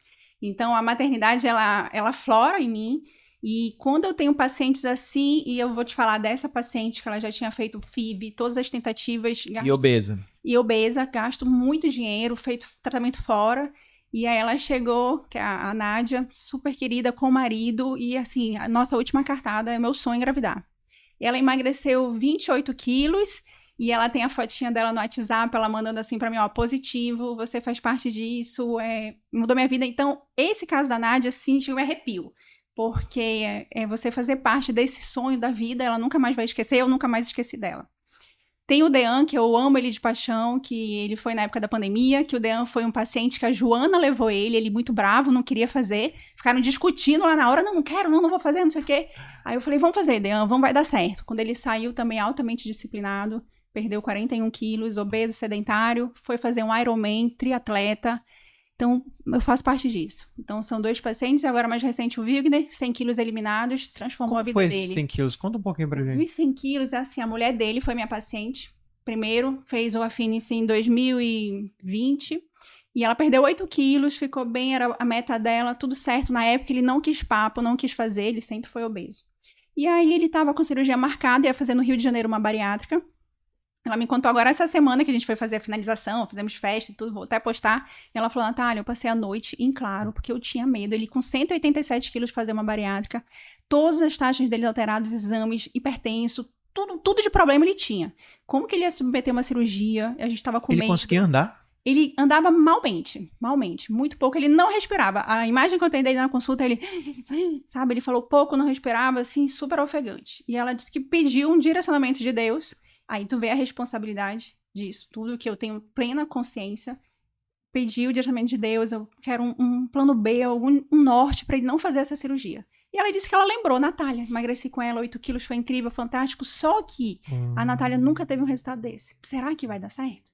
Então, a maternidade, ela flora em mim, e quando eu tenho pacientes assim, e eu vou te falar dessa paciente que ela já tinha feito FIV, todas as tentativas... E obesa. E obesa, gasto muito dinheiro, feito tratamento fora. E aí ela chegou, que é a Nádia, super querida, com o marido. E assim, a nossa última cartada é meu sonho engravidar. Ela emagreceu 28 quilos. E ela tem a fotinha dela no WhatsApp, ela mandando assim pra mim, ó, positivo, você faz parte disso, mudou minha vida. Então, esse caso da Nádia, assim, chegou me arrepio. Porque você fazer parte desse sonho da vida, ela nunca mais vai esquecer, eu nunca mais esqueci dela. Tem o Dean, que eu amo ele de paixão, que ele foi na época da pandemia, que o Dean foi um paciente que a Joana levou ele muito bravo, não queria fazer, ficaram discutindo lá na hora, não quero, não vou fazer, não sei o quê. Aí eu falei, vamos fazer, Dean, vai dar certo. Quando ele saiu também altamente disciplinado, perdeu 41 quilos, obeso, sedentário, foi fazer um Ironman, triatleta. Então, eu faço parte disso. Então, são 2 pacientes, e agora mais recente o Wigner, 100 quilos eliminados, transformou a vida dele. Foi 100 quilos? Conta um pouquinho pra gente. Os 100 quilos, assim, a mulher dele foi minha paciente. Primeiro, fez o Affinity em 2020, e ela perdeu 8 quilos, ficou bem, era a meta dela, tudo certo. Na época, ele não quis papo, não quis fazer, ele sempre foi obeso. E aí, ele tava com cirurgia marcada, ia fazer no Rio de Janeiro uma bariátrica. Ela me contou agora essa semana que a gente foi fazer a finalização, fizemos festa e tudo, vou até postar. E ela falou, Natália, eu passei a noite em claro, porque eu tinha medo. Ele com 187 quilos fazer uma bariátrica, todas as taxas dele alteradas, exames, hipertenso, tudo de problema ele tinha. Como que ele ia submeter uma cirurgia? A gente tava com medo. Ele conseguia andar? Ele andava malmente, muito pouco. Ele não respirava. A imagem que eu tenho dele na consulta, sabe, ele falou pouco, não respirava, assim, super ofegante. E ela disse que pediu um direcionamento de Deus. Aí tu vê a responsabilidade disso, tudo que eu tenho plena consciência. Pedi o direcionamento de Deus, eu quero um plano B, um norte pra ele não fazer essa cirurgia. E ela disse que ela lembrou, Natália, emagreci com ela, 8 quilos, foi incrível, fantástico, só que a Natália nunca teve um resultado desse. Será que vai dar certo?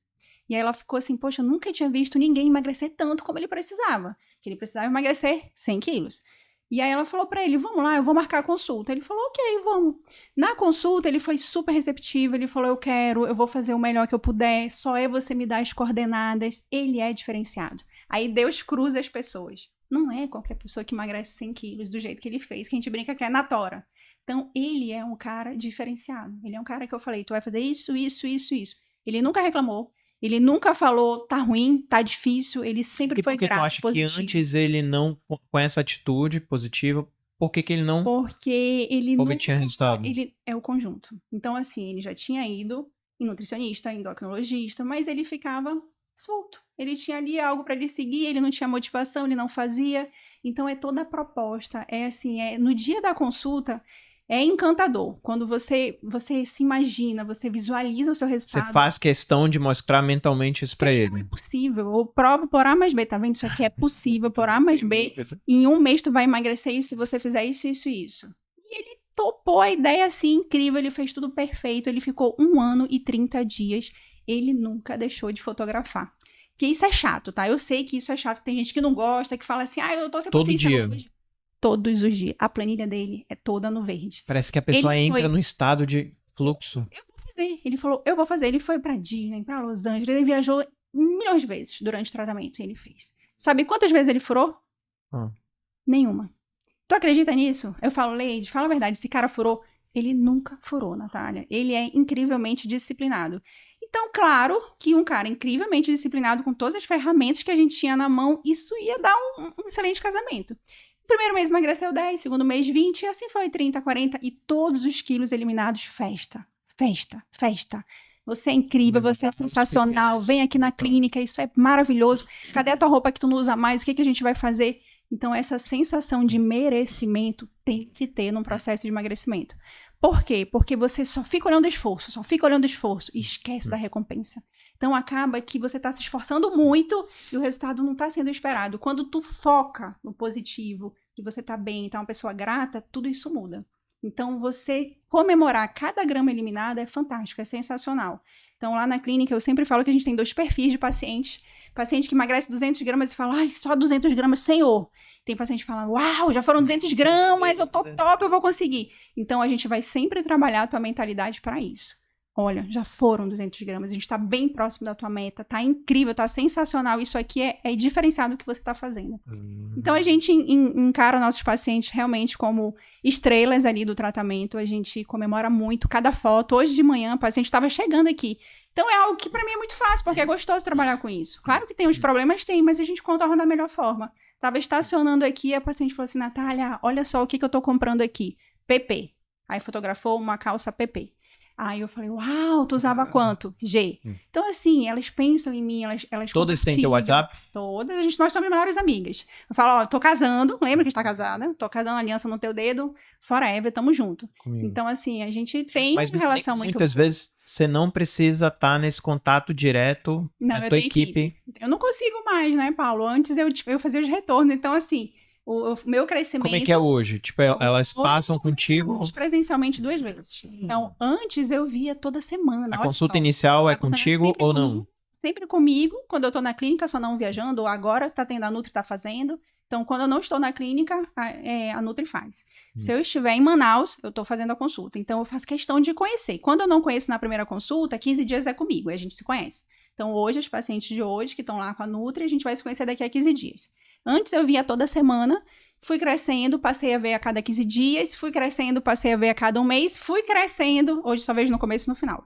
E aí ela ficou assim, poxa, eu nunca tinha visto ninguém emagrecer tanto como ele precisava. Que ele precisava emagrecer 100 quilos. E aí ela falou pra ele, vamos lá, eu vou marcar a consulta. Ele falou, ok, vamos. Na consulta ele foi super receptivo, ele falou, eu vou fazer o melhor que eu puder, só você me dar as coordenadas. Ele é diferenciado. Aí Deus cruza as pessoas. Não é qualquer pessoa que emagrece 100 quilos do jeito que ele fez, que a gente brinca que é na tora. Então ele é um cara diferenciado. Ele é um cara que eu falei, tu vai fazer isso, isso, isso, isso. Ele nunca reclamou. Ele nunca falou, tá ruim, tá difícil, ele sempre foi grato, tu acha positivo. que antes ele não, com essa atitude positiva, por que ele não Porque ele obtinha resultado? Ele é o conjunto. Então, assim, ele já tinha ido em nutricionista, endocrinologista, mas ele ficava solto. Ele tinha ali algo para ele seguir, ele não tinha motivação, ele não fazia. Então, é toda a proposta. É assim, no dia da consulta... É encantador. Quando você se imagina, você visualiza o seu resultado. Você faz questão de mostrar mentalmente isso pra ele. É possível. Eu provo por A mais B, tá vendo? Isso aqui é possível. Por A mais B, em um mês tu vai emagrecer isso se você fizer isso, isso e isso. E ele topou a ideia assim, incrível. Ele fez tudo perfeito. Ele ficou 1 ano e 30 dias. Ele nunca deixou de fotografar. Porque isso é chato, tá? Eu sei que isso é chato. Tem gente que não gosta, que fala assim, eu tô sem paciência hoje. Todos os dias. A planilha dele é toda no verde. Parece que a pessoa entra no estado de fluxo. Eu vou fazer. Ele falou, eu vou fazer. Ele foi pra Disney, pra Los Angeles. Ele viajou milhões de vezes durante o tratamento. E ele fez. Sabe quantas vezes ele furou? Nenhuma. Tu acredita nisso? Eu falo, Leide, fala a verdade. Esse cara furou. Ele nunca furou, Natália. Ele é incrivelmente disciplinado. Então, claro que um cara incrivelmente disciplinado com todas as ferramentas que a gente tinha na mão, isso ia dar um excelente casamento. Primeiro mês emagreceu 10, segundo mês 20, e assim foi 30, 40, e todos os quilos eliminados, festa. Você é incrível, você é sensacional, vem aqui na clínica, isso é maravilhoso. Cadê a tua roupa que tu não usa mais? O que a gente vai fazer? Então, essa sensação de merecimento tem que ter num processo de emagrecimento. Por quê? Porque você só fica olhando o esforço e esquece da recompensa. Então, acaba que você está se esforçando muito e o resultado não está sendo esperado. Quando tu foca no positivo, de você estar bem, estar uma pessoa grata, tudo isso muda. Então, você comemorar cada grama eliminada é fantástico, é sensacional. Então, lá na clínica, eu sempre falo que a gente tem 2 perfis de pacientes. Paciente que emagrece 200 gramas e fala, ai, só 200 gramas, senhor. Tem paciente que fala, uau, já foram 200 gramas, eu tô top, eu vou conseguir. Então, a gente vai sempre trabalhar a tua mentalidade para isso. Olha, já foram 200 gramas, a gente tá bem próximo da tua meta, tá incrível, tá sensacional, isso aqui é diferenciado do que você tá fazendo. Então, a gente encara nossos pacientes realmente como estrelas ali do tratamento, a gente comemora muito cada foto. Hoje de manhã, o paciente estava chegando aqui. Então, é algo que para mim é muito fácil, porque é gostoso trabalhar com isso. Claro que tem os problemas, tem, mas a gente contorna da melhor forma. Tava estacionando aqui, a paciente falou assim, Natália, olha só o que eu tô comprando aqui, PP. Aí fotografou uma calça PP. Aí eu falei, uau, tu usava quanto? G. Então, assim, elas pensam em mim, elas Todas têm teu WhatsApp? Todas, nós somos melhores amigas. Eu falo, ó, tô casando, lembra que a gente tá casada? Tô casando, aliança no teu dedo, forever, tamo junto. Comigo. Então, assim, a gente tem Mas uma relação muito muitas vezes você não precisa estar nesse contato direto com a tua equipe. Eu não consigo mais, né, Paulo? Antes eu fazia os retornos, então, assim, o meu crescimento... Como é que é hoje? Tipo, elas passam contigo... Presencialmente 2 vezes. Então, antes eu via toda semana. A consulta inicial é contigo ou não? Sempre comigo, quando eu tô na clínica, só não viajando, ou agora tá tendo a Nutri, tá fazendo. Então, quando eu não estou na clínica, a Nutri faz. Se eu estiver em Manaus, eu tô fazendo a consulta. Então, eu faço questão de conhecer. Quando eu não conheço na primeira consulta, 15 dias é comigo, aí a gente se conhece. Então, hoje, os pacientes de hoje, que estão lá com a Nutri, a gente vai se conhecer daqui a 15 dias. Antes eu via toda semana, fui crescendo, passei a ver a cada 15 dias, fui crescendo, passei a ver a cada 1 mês, fui crescendo, hoje só vejo no começo e no final.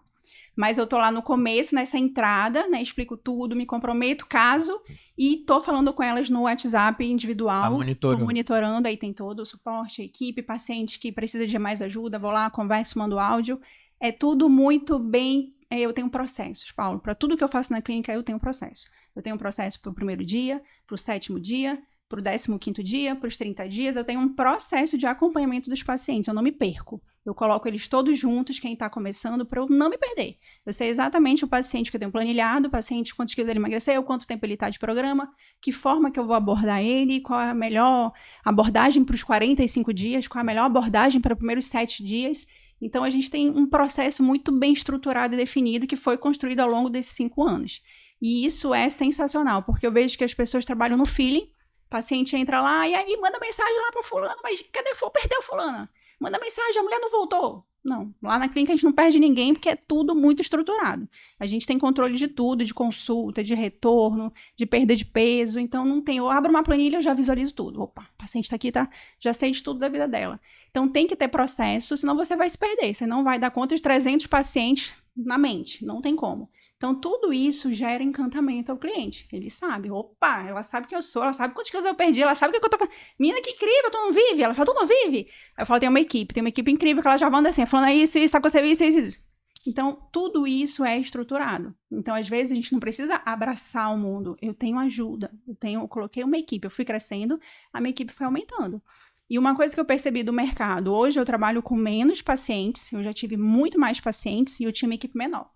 Mas eu tô lá no começo, nessa entrada, né, explico tudo, me comprometo, caso, e tô falando com elas no WhatsApp individual, tô monitorando, aí tem todo o suporte, equipe, paciente que precisa de mais ajuda, vou lá, converso, mando áudio, é tudo muito bem, eu tenho processos, Paulo, para tudo que eu faço na clínica eu tenho processo. Eu tenho um processo para o 1º dia, para o 7º dia, para o 15º dia, para os 30 dias, eu tenho um processo de acompanhamento dos pacientes, eu não me perco. Eu coloco eles todos juntos, quem está começando, para eu não me perder. Eu sei exatamente o paciente que eu tenho planilhado, o paciente, quantos quilos ele emagreceu, quanto tempo ele está de programa, que forma que eu vou abordar ele, qual é a melhor abordagem para os 45 dias, qual é a melhor abordagem para os primeiros 7 dias. Então, a gente tem um processo muito bem estruturado e definido que foi construído ao longo desses 5 anos. E isso é sensacional, porque eu vejo que as pessoas trabalham no feeling, o paciente entra lá, e aí manda mensagem lá para fulano, mas cadê perdeu fulana? Manda mensagem, a mulher não voltou. Não, lá na clínica a gente não perde ninguém, porque é tudo muito estruturado. A gente tem controle de tudo, de consulta, de retorno, de perda de peso, então não tem, eu abro uma planilha, eu já visualizo tudo. Opa, o paciente tá aqui, tá? Já sei de tudo da vida dela. Então tem que ter processo, senão você vai se perder, você não vai dar conta de 300 pacientes na mente, não tem como. Então, tudo isso gera encantamento ao cliente. Ele sabe, opa, ela sabe quem eu sou, ela sabe quantos quilos eu perdi, ela sabe o que eu tô... Menina, que incrível, tu não vive? Ela fala, tu não vive? Aí eu falo, tem uma equipe incrível que ela já manda assim, falando isso, tá com você, isso. Então, tudo isso é estruturado. Então, às vezes, a gente não precisa abraçar o mundo. Eu tenho ajuda, eu coloquei uma equipe, eu fui crescendo, a minha equipe foi aumentando. E uma coisa que eu percebi do mercado, hoje eu trabalho com menos pacientes, eu já tive muito mais pacientes e eu tinha uma equipe menor.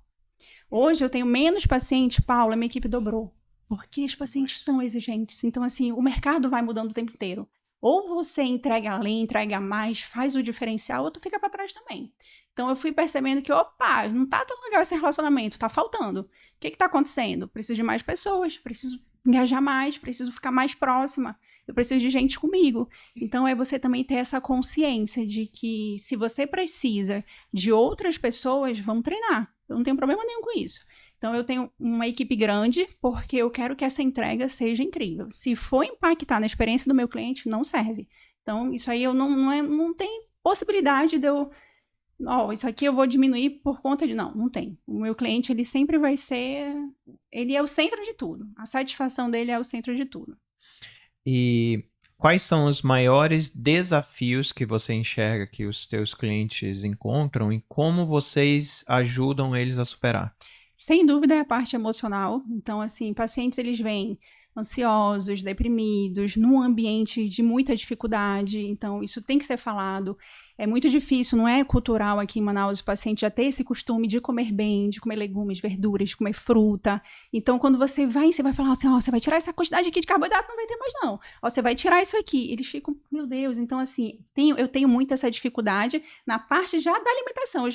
Hoje eu tenho menos pacientes, Paula, a minha equipe dobrou. Porque os pacientes estão exigentes. Então, assim, o mercado vai mudando o tempo inteiro. Ou você entrega além, entrega mais, faz o diferencial, ou tu fica para trás também. Então, eu fui percebendo que, opa, não tá tão legal esse relacionamento, tá faltando. O que tá acontecendo? Preciso de mais pessoas, preciso engajar mais, preciso ficar mais próxima. Eu preciso de gente comigo. Então, é você também ter essa consciência de que se você precisa de outras pessoas, vamos treinar. Eu não tenho problema nenhum com isso. Então, eu tenho uma equipe grande porque eu quero que essa entrega seja incrível. Se for impactar na experiência do meu cliente, não serve. Então, isso aí eu não tem possibilidade de eu... isso aqui eu vou diminuir por conta de... Não tem. O meu cliente, ele sempre vai ser... Ele é o centro de tudo. A satisfação dele é o centro de tudo. E Quais são os maiores desafios que você enxerga que os teus clientes encontram e como vocês ajudam eles a superar? Sem dúvida é a parte emocional. Então, assim, pacientes eles vêm ansiosos, deprimidos, num ambiente de muita dificuldade. Então, isso tem que ser falado. É muito difícil, não é cultural aqui em Manaus o paciente já ter esse costume de comer bem, de comer legumes, verduras, de comer fruta. Então, quando você vai falar assim, ó, você vai tirar essa quantidade aqui de carboidrato, não vai ter mais não. Ó, você vai tirar isso aqui. Eles ficam, meu Deus. Então, assim, eu tenho muito essa dificuldade na parte já da alimentação.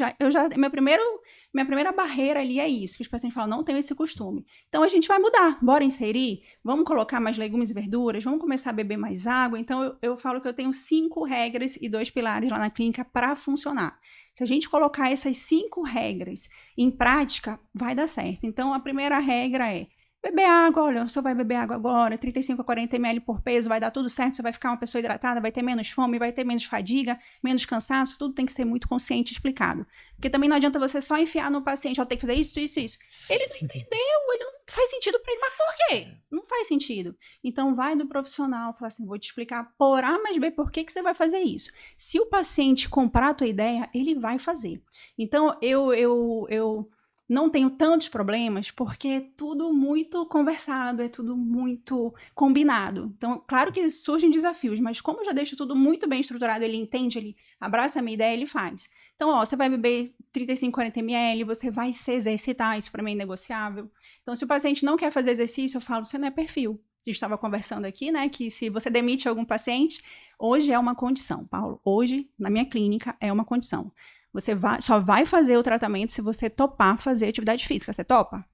Minha primeira barreira ali é isso, que os pacientes falam, não tenho esse costume. Então, a gente vai mudar, bora inserir, vamos colocar mais legumes e verduras, vamos começar a beber mais água. Então, eu falo que eu tenho 5 regras e 2 pilares lá na clínica para funcionar. Se a gente colocar essas 5 regras em prática, vai dar certo. Então, a primeira regra é beber água. Olha, você vai beber água agora, 35 a 40 ml por peso, vai dar tudo certo, você vai ficar uma pessoa hidratada, vai ter menos fome, vai ter menos fadiga, menos cansaço, tudo tem que ser muito consciente e explicado. Porque também não adianta você só enfiar no paciente, ó, tem que fazer isso, isso, isso. Ele não entendeu, ele não faz sentido para ele, mas por quê? Não faz sentido. Então, vai do profissional, fala assim, vou te explicar por A mais B por que você vai fazer isso. Se o paciente comprar a tua ideia, ele vai fazer. Então, eu não tenho tantos problemas porque é tudo muito conversado, é tudo muito combinado. Então, claro que surgem desafios, mas como eu já deixo tudo muito bem estruturado, ele entende, ele abraça a minha ideia, ele faz. Então, ó, você vai beber 35, 40 ml, você vai se exercitar, isso para mim é negociável. Então, se o paciente não quer fazer exercício, eu falo, você não é perfil. A gente estava conversando aqui, né, que se você demite algum paciente, hoje é uma condição, Paulo. Hoje, na minha clínica, é uma condição. Você só vai fazer o tratamento se você topar fazer atividade física. Você topa?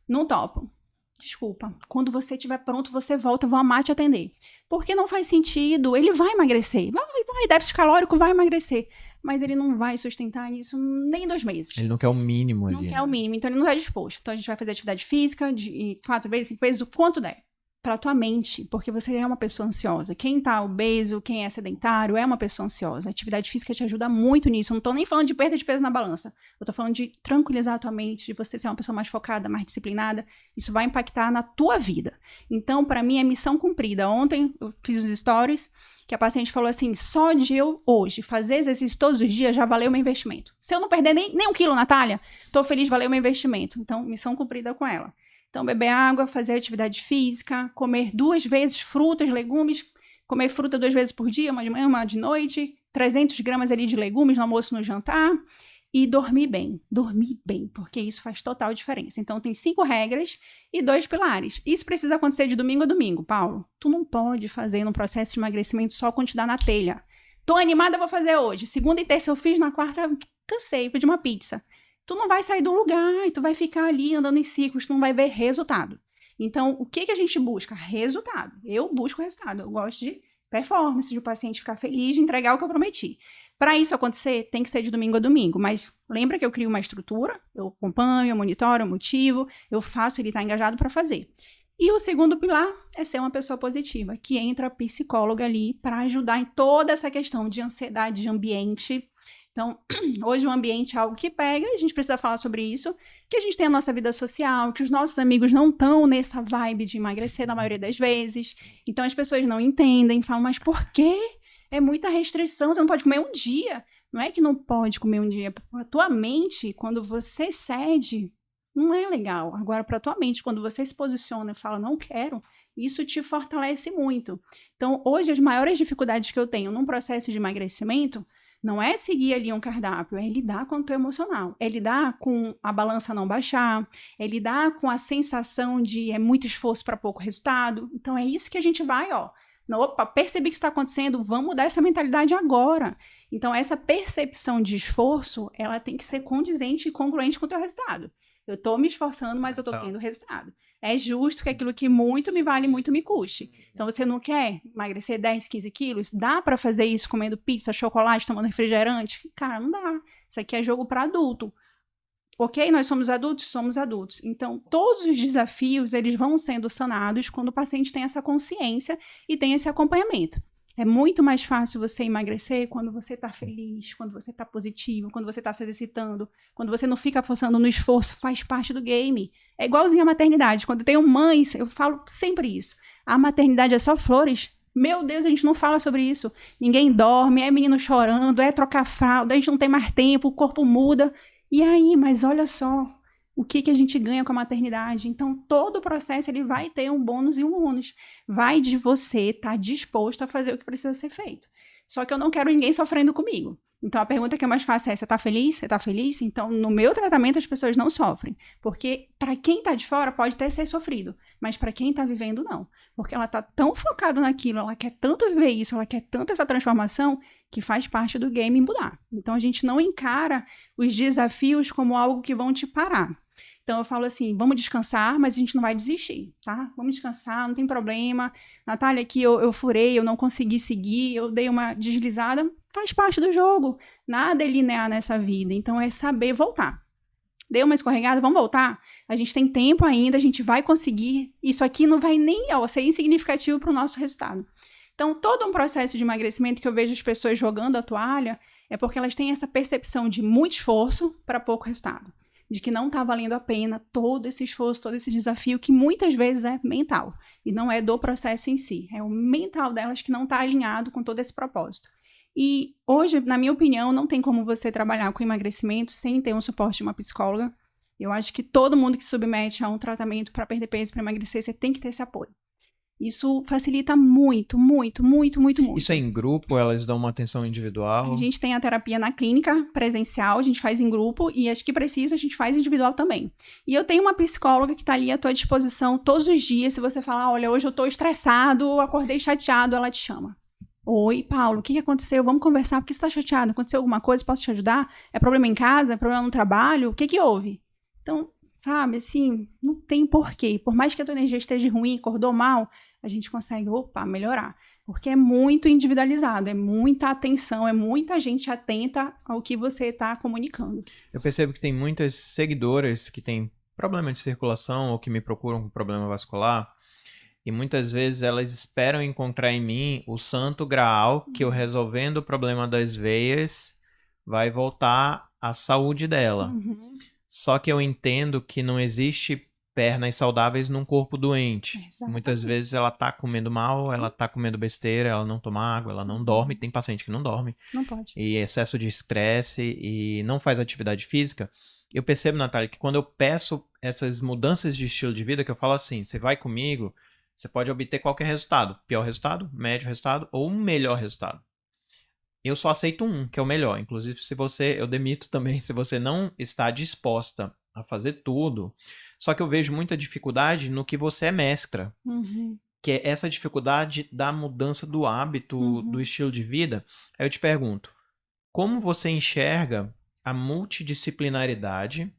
Não topo. Desculpa. Quando você estiver pronto, você volta, vou amar te atender. Porque não faz sentido. Ele vai emagrecer. Vai, déficit calórico vai emagrecer. Mas ele não vai sustentar isso nem em 2 meses. Ele não quer o mínimo ali. Não quer o mínimo, então ele não está disposto. Então a gente vai fazer atividade física de 4 vezes, 5 vezes, o quanto der. Para a tua mente, porque você é uma pessoa ansiosa. Quem tá obeso, quem é sedentário, é uma pessoa ansiosa. A atividade física te ajuda muito nisso. Eu não tô nem falando de perda de peso na balança. Eu tô falando de tranquilizar a tua mente, de você ser uma pessoa mais focada, mais disciplinada. Isso vai impactar na tua vida. Então, para mim, é missão cumprida. Ontem, eu fiz os stories, que a paciente falou assim, só de eu hoje fazer exercício todos os dias já valeu o meu investimento. Se eu não perder nem 1 quilo, Natália, tô feliz, valeu o meu investimento. Então, missão cumprida com ela. Então, beber água, fazer atividade física, comer 2 vezes frutas, legumes, comer fruta 2 vezes por dia, uma de manhã, uma de noite, 300 gramas ali de legumes no almoço, no jantar, e dormir bem, porque isso faz total diferença. Então, tem 5 regras e 2 pilares. Isso precisa acontecer de domingo a domingo, Paulo. Tu não pode fazer num processo de emagrecimento só quando te dá na telha. Tô animada, vou fazer hoje. Segunda e terça eu fiz, na quarta cansei, pedi uma pizza. Tu não vai sair do lugar e tu vai ficar ali andando em ciclos, tu não vai ver resultado. Então, o que a gente busca? Resultado. Eu busco resultado. Eu gosto de performance, de o paciente ficar feliz, de entregar o que eu prometi. Para isso acontecer, tem que ser de domingo a domingo. Mas lembra que eu crio uma estrutura, eu acompanho, eu monitoro, eu motivo, eu faço ele estar engajado para fazer. E o segundo pilar é ser uma pessoa positiva, que entra a psicóloga ali para ajudar em toda essa questão de ansiedade, de ambiente. Então, hoje o ambiente é algo que pega, e a gente precisa falar sobre isso, que a gente tem a nossa vida social, que os nossos amigos não estão nessa vibe de emagrecer na maioria das vezes. Então, as pessoas não entendem, falam, mas por quê? É muita restrição, você não pode comer um dia. Não é que não pode comer um dia. Para a tua mente, quando você cede, não é legal. Agora, para a tua mente, quando você se posiciona e fala, não quero, isso te fortalece muito. Então, hoje, as maiores dificuldades que eu tenho num processo de emagrecimento não é seguir ali um cardápio, é lidar com o teu emocional, é lidar com a balança não baixar, é lidar com a sensação de é muito esforço para pouco resultado. Então, é isso que a gente vai, ó. Opa, percebi que está acontecendo, vamos mudar essa mentalidade agora. Então, essa percepção de esforço, ela tem que ser condizente e congruente com o teu resultado. Eu estou me esforçando, mas eu estou tendo resultado. É justo que aquilo que muito me vale, muito me custe. Então, você não quer emagrecer 10, 15 quilos? Dá para fazer isso comendo pizza, chocolate, tomando refrigerante? Cara, não dá. Isso aqui é jogo para adulto. Ok? Nós somos adultos? Somos adultos. Então, todos os desafios, eles vão sendo sanados quando o paciente tem essa consciência e tem esse acompanhamento. É muito mais fácil você emagrecer quando você está feliz, quando você está positivo, quando você está se exercitando, quando você não fica forçando no esforço, faz parte do game. É igualzinho a maternidade. Quando eu tenho mães, eu falo sempre isso. A maternidade é só flores? Meu Deus, a gente não fala sobre isso. Ninguém dorme, é menino chorando, é trocar fralda, a gente não tem mais tempo, o corpo muda. E aí, mas olha só, o que a gente ganha com a maternidade? Então, todo o processo ele vai ter um bônus e um ônus. Vai de você estar disposto a fazer o que precisa ser feito. Só que eu não quero ninguém sofrendo comigo. Então, a pergunta que é mais fácil é, você tá feliz? Você tá feliz? Então, no meu tratamento, as pessoas não sofrem. Porque, para quem tá de fora, pode até ser sofrido. Mas para quem tá vivendo, não. Porque ela tá tão focada naquilo, ela quer tanto viver isso, ela quer tanto essa transformação, que faz parte do game mudar. Então, a gente não encara os desafios como algo que vão te parar. Então, eu falo assim, vamos descansar, mas a gente não vai desistir, tá? Vamos descansar, não tem problema. Natália, aqui eu furei, eu não consegui seguir, eu dei uma deslizada, faz parte do jogo. Nada é linear nessa vida, então é saber voltar. Deu uma escorregada, vamos voltar? A gente tem tempo ainda, a gente vai conseguir. Isso aqui não vai nem ser insignificativo para o nosso resultado. Então, todo um processo de emagrecimento que eu vejo as pessoas jogando a toalha é porque elas têm essa percepção de muito esforço para pouco resultado. De que não está valendo a pena todo esse esforço, todo esse desafio, que muitas vezes é mental. E não é do processo em si. É o mental delas que não está alinhado com todo esse propósito. E hoje, na minha opinião, não tem como você trabalhar com emagrecimento sem ter um suporte de uma psicóloga. Eu acho que todo mundo que se submete a um tratamento para perder peso, para emagrecer, você tem que ter esse apoio. Isso facilita muito, muito, muito, muito, muito. Isso é em grupo? Elas dão uma atenção individual? A gente tem a terapia na clínica presencial, a gente faz em grupo, e as que precisam a gente faz individual também. E eu tenho uma psicóloga que está ali à tua disposição todos os dias. Se você falar, olha, hoje eu estou estressado, acordei chateado, ela te chama. Oi, Paulo, o que aconteceu? Vamos conversar, por que você está chateado? Aconteceu alguma coisa? Posso te ajudar? É problema em casa? É problema no trabalho? O que houve? Então, sabe, assim, não tem porquê. Por mais que a tua energia esteja ruim, acordou mal, a gente consegue, melhorar. Porque é muito individualizado, é muita atenção, é muita gente atenta ao que você está comunicando. Eu percebo que tem muitas seguidoras que têm problema de circulação ou que me procuram com problema vascular, e muitas vezes elas esperam encontrar em mim o santo graal que eu resolvendo o problema das veias vai voltar à saúde dela. Uhum. Só que eu entendo que não existe pernas saudáveis num corpo doente. Exatamente. Muitas vezes ela tá comendo mal, ela tá comendo besteira, ela não toma água, ela não dorme. Tem paciente que não dorme. Não pode. E excesso de estresse e não faz atividade física. Eu percebo, Natália, que quando eu peço essas mudanças de estilo de vida, que eu falo assim, você vai comigo, você pode obter qualquer resultado. Pior resultado, médio resultado ou um melhor resultado. Eu só aceito um, que é o melhor. Inclusive, eu demito também, se você não está disposta a fazer tudo. Só que eu vejo muita dificuldade no que você é mestra. Uhum. Que é essa dificuldade da mudança do hábito, do estilo de vida. Aí eu te pergunto, como você enxerga a multidisciplinaridade,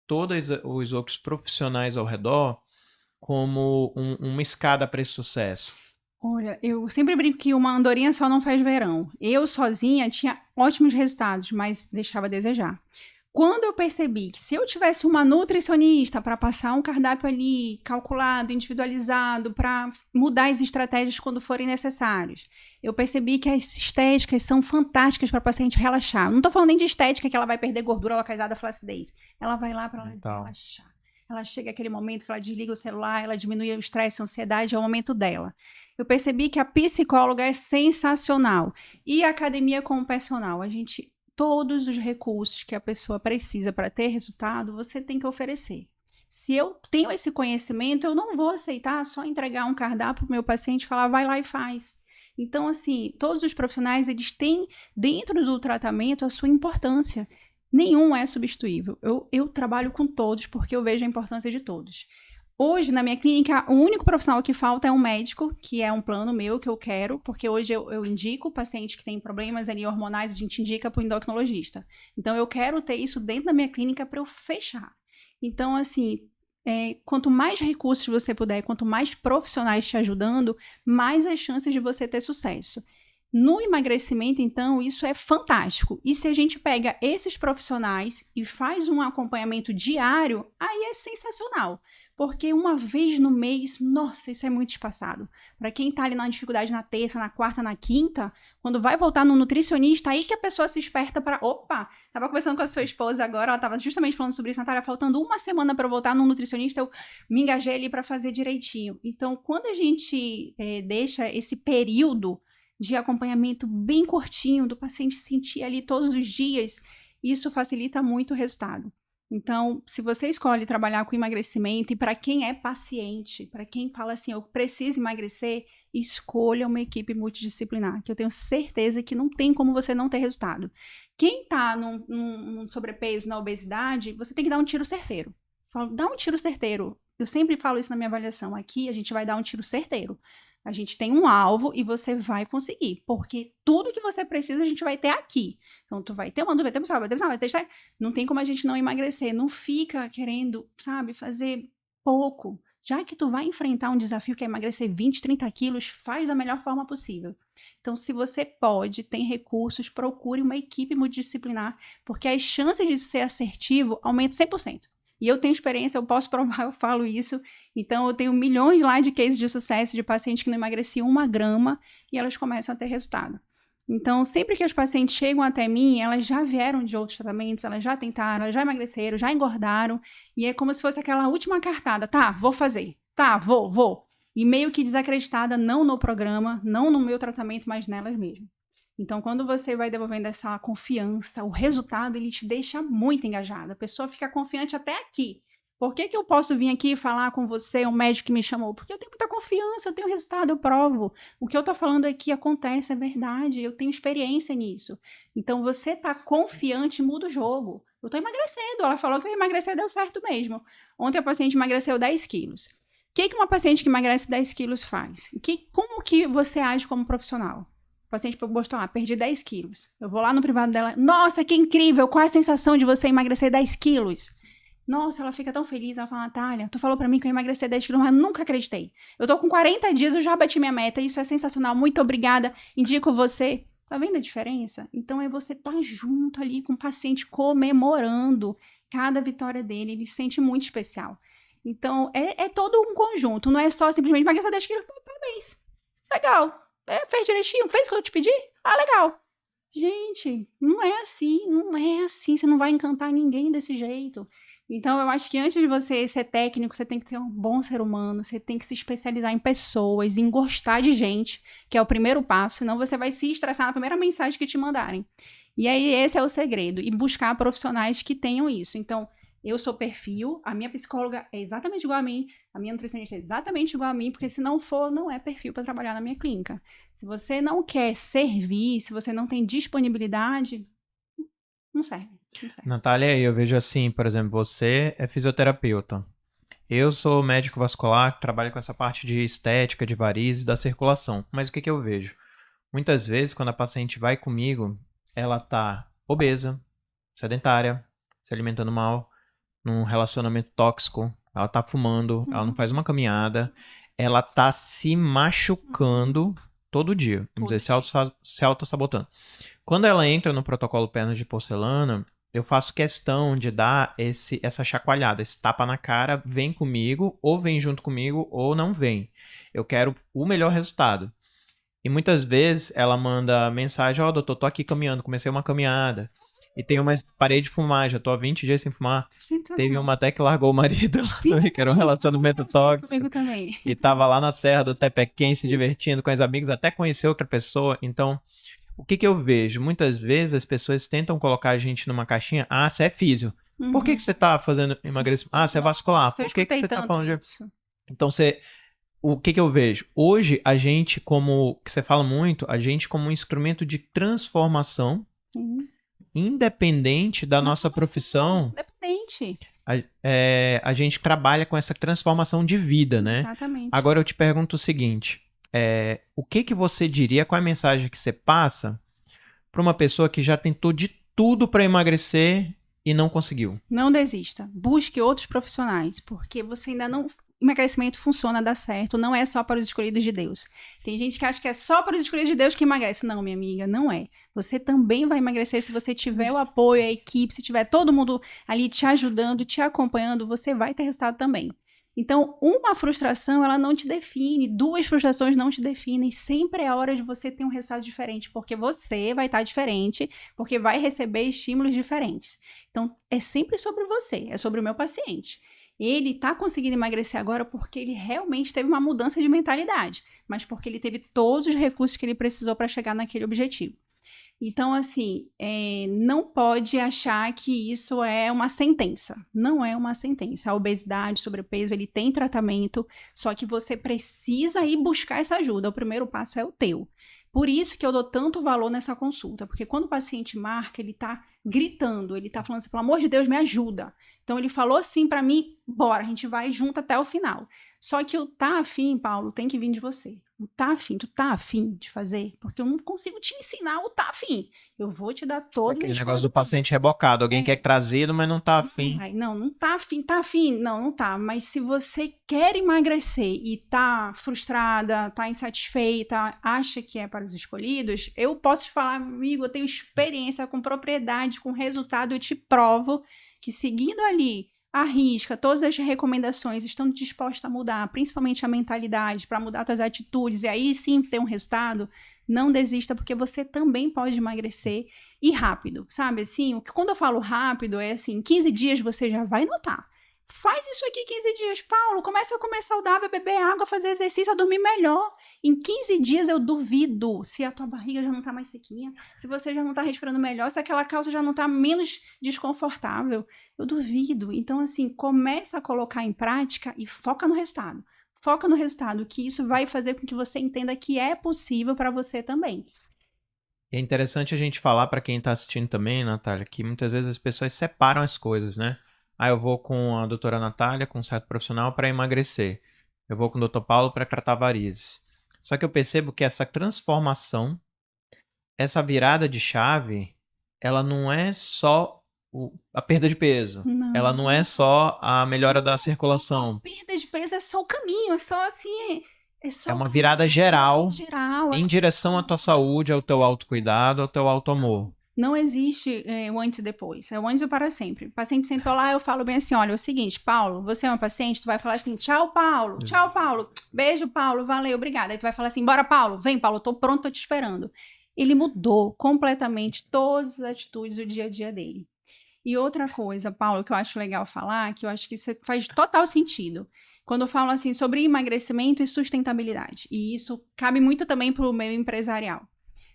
todos os outros profissionais ao redor, como uma escada para esse sucesso? Olha, eu sempre brinco que uma andorinha só não faz verão. Eu sozinha tinha ótimos resultados, mas deixava a desejar. Quando eu percebi que se eu tivesse uma nutricionista para passar um cardápio ali calculado, individualizado, para mudar as estratégias quando forem necessários, eu percebi que as estéticas são fantásticas para a paciente relaxar. Não estou falando nem de estética que ela vai perder gordura localizada, flacidez. Ela vai lá para relaxar. Ela chega àquele momento que ela desliga o celular, ela diminui o estresse, a ansiedade, é o momento dela. Eu percebi que a psicóloga é sensacional. E a academia com o personal, todos os recursos que a pessoa precisa para ter resultado, você tem que oferecer. Se eu tenho esse conhecimento, eu não vou aceitar só entregar um cardápio para o meu paciente e falar, vai lá e faz. Então, assim, todos os profissionais, eles têm dentro do tratamento a sua importância. Nenhum é substituível. Eu trabalho com todos porque eu vejo a importância de todos. Hoje, na minha clínica, o único profissional que falta é um médico, que é um plano meu que eu quero, porque hoje eu indico o paciente que tem problemas ali hormonais, a gente indica para o endocrinologista. Então, eu quero ter isso dentro da minha clínica para eu fechar. Então, assim, quanto mais recursos você puder, quanto mais profissionais te ajudando, mais as chances de você ter sucesso. No emagrecimento, então, isso é fantástico. E se a gente pega esses profissionais e faz um acompanhamento diário, aí é sensacional. Porque uma vez no mês, nossa, isso é muito espaçado. Para quem tá ali na dificuldade na terça, na quarta, na quinta, quando vai voltar no nutricionista, aí que a pessoa se esperta para, opa, tava conversando com a sua esposa agora, ela tava justamente falando sobre isso, Natália, faltando uma semana para voltar no nutricionista, eu me engajei ali para fazer direitinho. Então, quando a gente deixa esse período de acompanhamento bem curtinho, do paciente sentir ali todos os dias, isso facilita muito o resultado. Então, se você escolhe trabalhar com emagrecimento, e para quem é paciente, para quem fala assim, eu preciso emagrecer, escolha uma equipe multidisciplinar, que eu tenho certeza que não tem como você não ter resultado. Quem está num sobrepeso, na obesidade, você tem que dar um tiro certeiro. Dá um tiro certeiro. Eu sempre falo isso na minha avaliação. Aqui, a gente vai dar um tiro certeiro. A gente tem um alvo e você vai conseguir, porque tudo que você precisa a gente vai ter aqui. Então, tu vai ter uma dúvida, vai ter, não tem como a gente não emagrecer. Não fica querendo, sabe, fazer pouco. Já que tu vai enfrentar um desafio que é emagrecer 20, 30 quilos, faz da melhor forma possível. Então, se você pode, tem recursos, procure uma equipe multidisciplinar, porque as chances de ser assertivo aumentam 100%. E eu tenho experiência, eu posso provar, eu falo isso. Então, eu tenho milhões lá de cases de sucesso de pacientes que não emagreciam 1 grama e elas começam a ter resultado. Então, sempre que os pacientes chegam até mim, elas já vieram de outros tratamentos, elas já tentaram, elas já emagreceram, já engordaram. E é como se fosse aquela última cartada. Tá, vou fazer. Tá, vou. E meio que desacreditada, não no programa, não no meu tratamento, mas nelas mesmo. Então, quando você vai devolvendo essa confiança, o resultado, ele te deixa muito engajada. A pessoa fica confiante até aqui. Por que eu posso vir aqui falar com você, um médico que me chamou? Porque eu tenho muita confiança, eu tenho resultado, eu provo. O que eu tô falando aqui acontece, é verdade, eu tenho experiência nisso. Então, você tá confiante, muda o jogo. Eu tô emagrecendo, ela falou que eu emagrecer deu certo mesmo. Ontem a paciente emagreceu 10 quilos. O que uma paciente que emagrece 10 quilos faz? Como que você age como profissional? O paciente postou lá, perdi 10 quilos. Eu vou lá no privado dela, nossa, que incrível, qual é a sensação de você emagrecer 10 quilos? Nossa, ela fica tão feliz, ela fala, Natália, tu falou pra mim que eu ia emagrecer 10 quilos, mas eu nunca acreditei. Eu tô com 40 dias, eu já bati minha meta, isso é sensacional, muito obrigada, indico você. Tá vendo a diferença? Então é você estar junto ali com o paciente comemorando cada vitória dele, ele se sente muito especial. Então é todo um conjunto, não é só simplesmente emagrecer 10 quilos, parabéns, legal. Fez direitinho? Fez o que eu te pedi? Ah, legal. Gente, não é assim, você não vai encantar ninguém desse jeito. Então, eu acho que antes de você ser técnico, você tem que ser um bom ser humano, você tem que se especializar em pessoas, em gostar de gente, que é o primeiro passo, senão você vai se estressar na primeira mensagem que te mandarem. E aí, esse é o segredo, e buscar profissionais que tenham isso. Então, eu sou perfil, a minha psicóloga é exatamente igual a mim, a minha nutricionista é exatamente igual a mim, porque se não for, não é perfil para trabalhar na minha clínica. Se você não quer servir, se você não tem disponibilidade, não serve. Natália, eu vejo assim, por exemplo, você é fisioterapeuta. Eu sou médico vascular, trabalho com essa parte de estética, de varizes, da circulação. Mas o que eu vejo? Muitas vezes, quando a paciente vai comigo, ela tá obesa, sedentária, se alimentando mal, num relacionamento tóxico, ela tá fumando, ela não faz uma caminhada, ela tá se machucando todo dia, vamos dizer, se auto-sabotando. Quando ela entra no protocolo Pernas de Porcelana, eu faço questão de dar essa chacoalhada, esse tapa na cara, vem comigo, ou vem junto comigo, ou não vem. Eu quero o melhor resultado. E muitas vezes ela manda mensagem, doutor, tô aqui caminhando, comecei uma caminhada. E tem uma parei de fumar, já tô há 20 dias sem fumar. Teve uma até que largou o marido lá também, que era um relacionamento tóxico. Comigo também. E tava lá na Serra do Tepequém se divertindo com os amigos, até conheceu outra pessoa. Então, o que eu vejo? Muitas vezes as pessoas tentam colocar a gente numa caixinha. Ah, você é físio. Por que você tá fazendo emagrecimento? Ah, você é vascular. Por que você tá falando de... Então, o que eu vejo? Hoje, a gente que você fala muito, a gente como um instrumento de transformação, independente da nossa profissão, independente. A gente trabalha com essa transformação de vida, né? Exatamente. Agora eu te pergunto o seguinte, o que você diria, qual é a mensagem que você passa para uma pessoa que já tentou de tudo para emagrecer e não conseguiu? Não desista, busque outros profissionais, porque você ainda não emagrecimento funciona, dá certo, não é só para os escolhidos de Deus. Tem gente que acha que é só para os escolhidos de Deus que emagrece. Não, minha amiga, não é. Você também vai emagrecer se você tiver o apoio, a equipe, se tiver todo mundo ali te ajudando, te acompanhando, você vai ter resultado também. Então, uma frustração, ela não te define, 2 frustrações não te definem, sempre é hora de você ter um resultado diferente, porque você vai estar diferente, porque vai receber estímulos diferentes. Então, é sempre sobre você, é sobre o meu paciente. Ele está conseguindo emagrecer agora porque ele realmente teve uma mudança de mentalidade, mas porque ele teve todos os recursos que ele precisou para chegar naquele objetivo. Então, assim, não pode achar que isso é uma sentença. Não é uma sentença. A obesidade, sobrepeso, ele tem tratamento, só que você precisa ir buscar essa ajuda. O primeiro passo é o teu. Por isso que eu dou tanto valor nessa consulta, porque quando o paciente marca, ele tá gritando, ele tá falando assim, pelo amor de Deus, me ajuda. Então, ele falou assim pra mim, bora, a gente vai junto até o final. Só que o tá afim, Paulo, tem que vir de você. O tá afim, tu tá afim de fazer? Porque eu não consigo te ensinar o tá afim. Eu vou te dar todas Aquele as negócio coisas. do paciente rebocado. Alguém quer trazido, mas não tá afim. Não tá afim, tá afim. Não tá. Mas se você quer emagrecer e tá frustrada, tá insatisfeita, acha que é para os escolhidos, eu posso te falar, amigo, eu tenho experiência com propriedade, com resultado, eu te provo que seguindo ali à risca, todas as recomendações, estando disposta a mudar, principalmente a mentalidade, para mudar suas atitudes, e aí sim ter um resultado, não desista, porque você também pode emagrecer e rápido, sabe? Assim, quando eu falo rápido, é assim, 15 dias você já vai notar. Faz isso aqui 15 dias, Paulo, começa a comer saudável, beber água, fazer exercício, a dormir melhor. Em 15 dias eu duvido se a tua barriga já não tá mais sequinha, se você já não tá respirando melhor, se aquela calça já não tá menos desconfortável. Eu duvido. Então, assim, começa a colocar em prática e foca no resultado. Foca no resultado, que isso vai fazer com que você entenda que é possível para você também. É interessante a gente falar para quem está assistindo também, Natália, que muitas vezes as pessoas separam as coisas, né? Ah, eu vou com a doutora Natália, com um certo profissional, para emagrecer. Eu vou com o doutor Paulo para tratar varizes. Só que eu percebo que essa transformação, essa virada de chave, ela não é só a perda de peso. Não. Ela não é só a melhora da circulação. A perda de peso é só o caminho, é só assim... É uma virada geral geral em direção à tua saúde, ao teu autocuidado, ao teu auto-amor. Não existe o antes e depois, é o antes e o para sempre. O paciente sentou lá, eu falo bem assim, olha, é o seguinte, Paulo, você é uma paciente, tu vai falar assim, tchau, Paulo, beijo, Paulo, valeu, obrigada. Aí tu vai falar assim, bora, Paulo, vem, Paulo, eu tô pronto, tô te esperando. Ele mudou completamente todas as atitudes do dia a dia dele. E outra coisa, Paulo, que eu acho legal falar, que eu acho que isso faz total sentido. Quando eu falo assim sobre emagrecimento e sustentabilidade, e isso cabe muito também para o meio empresarial.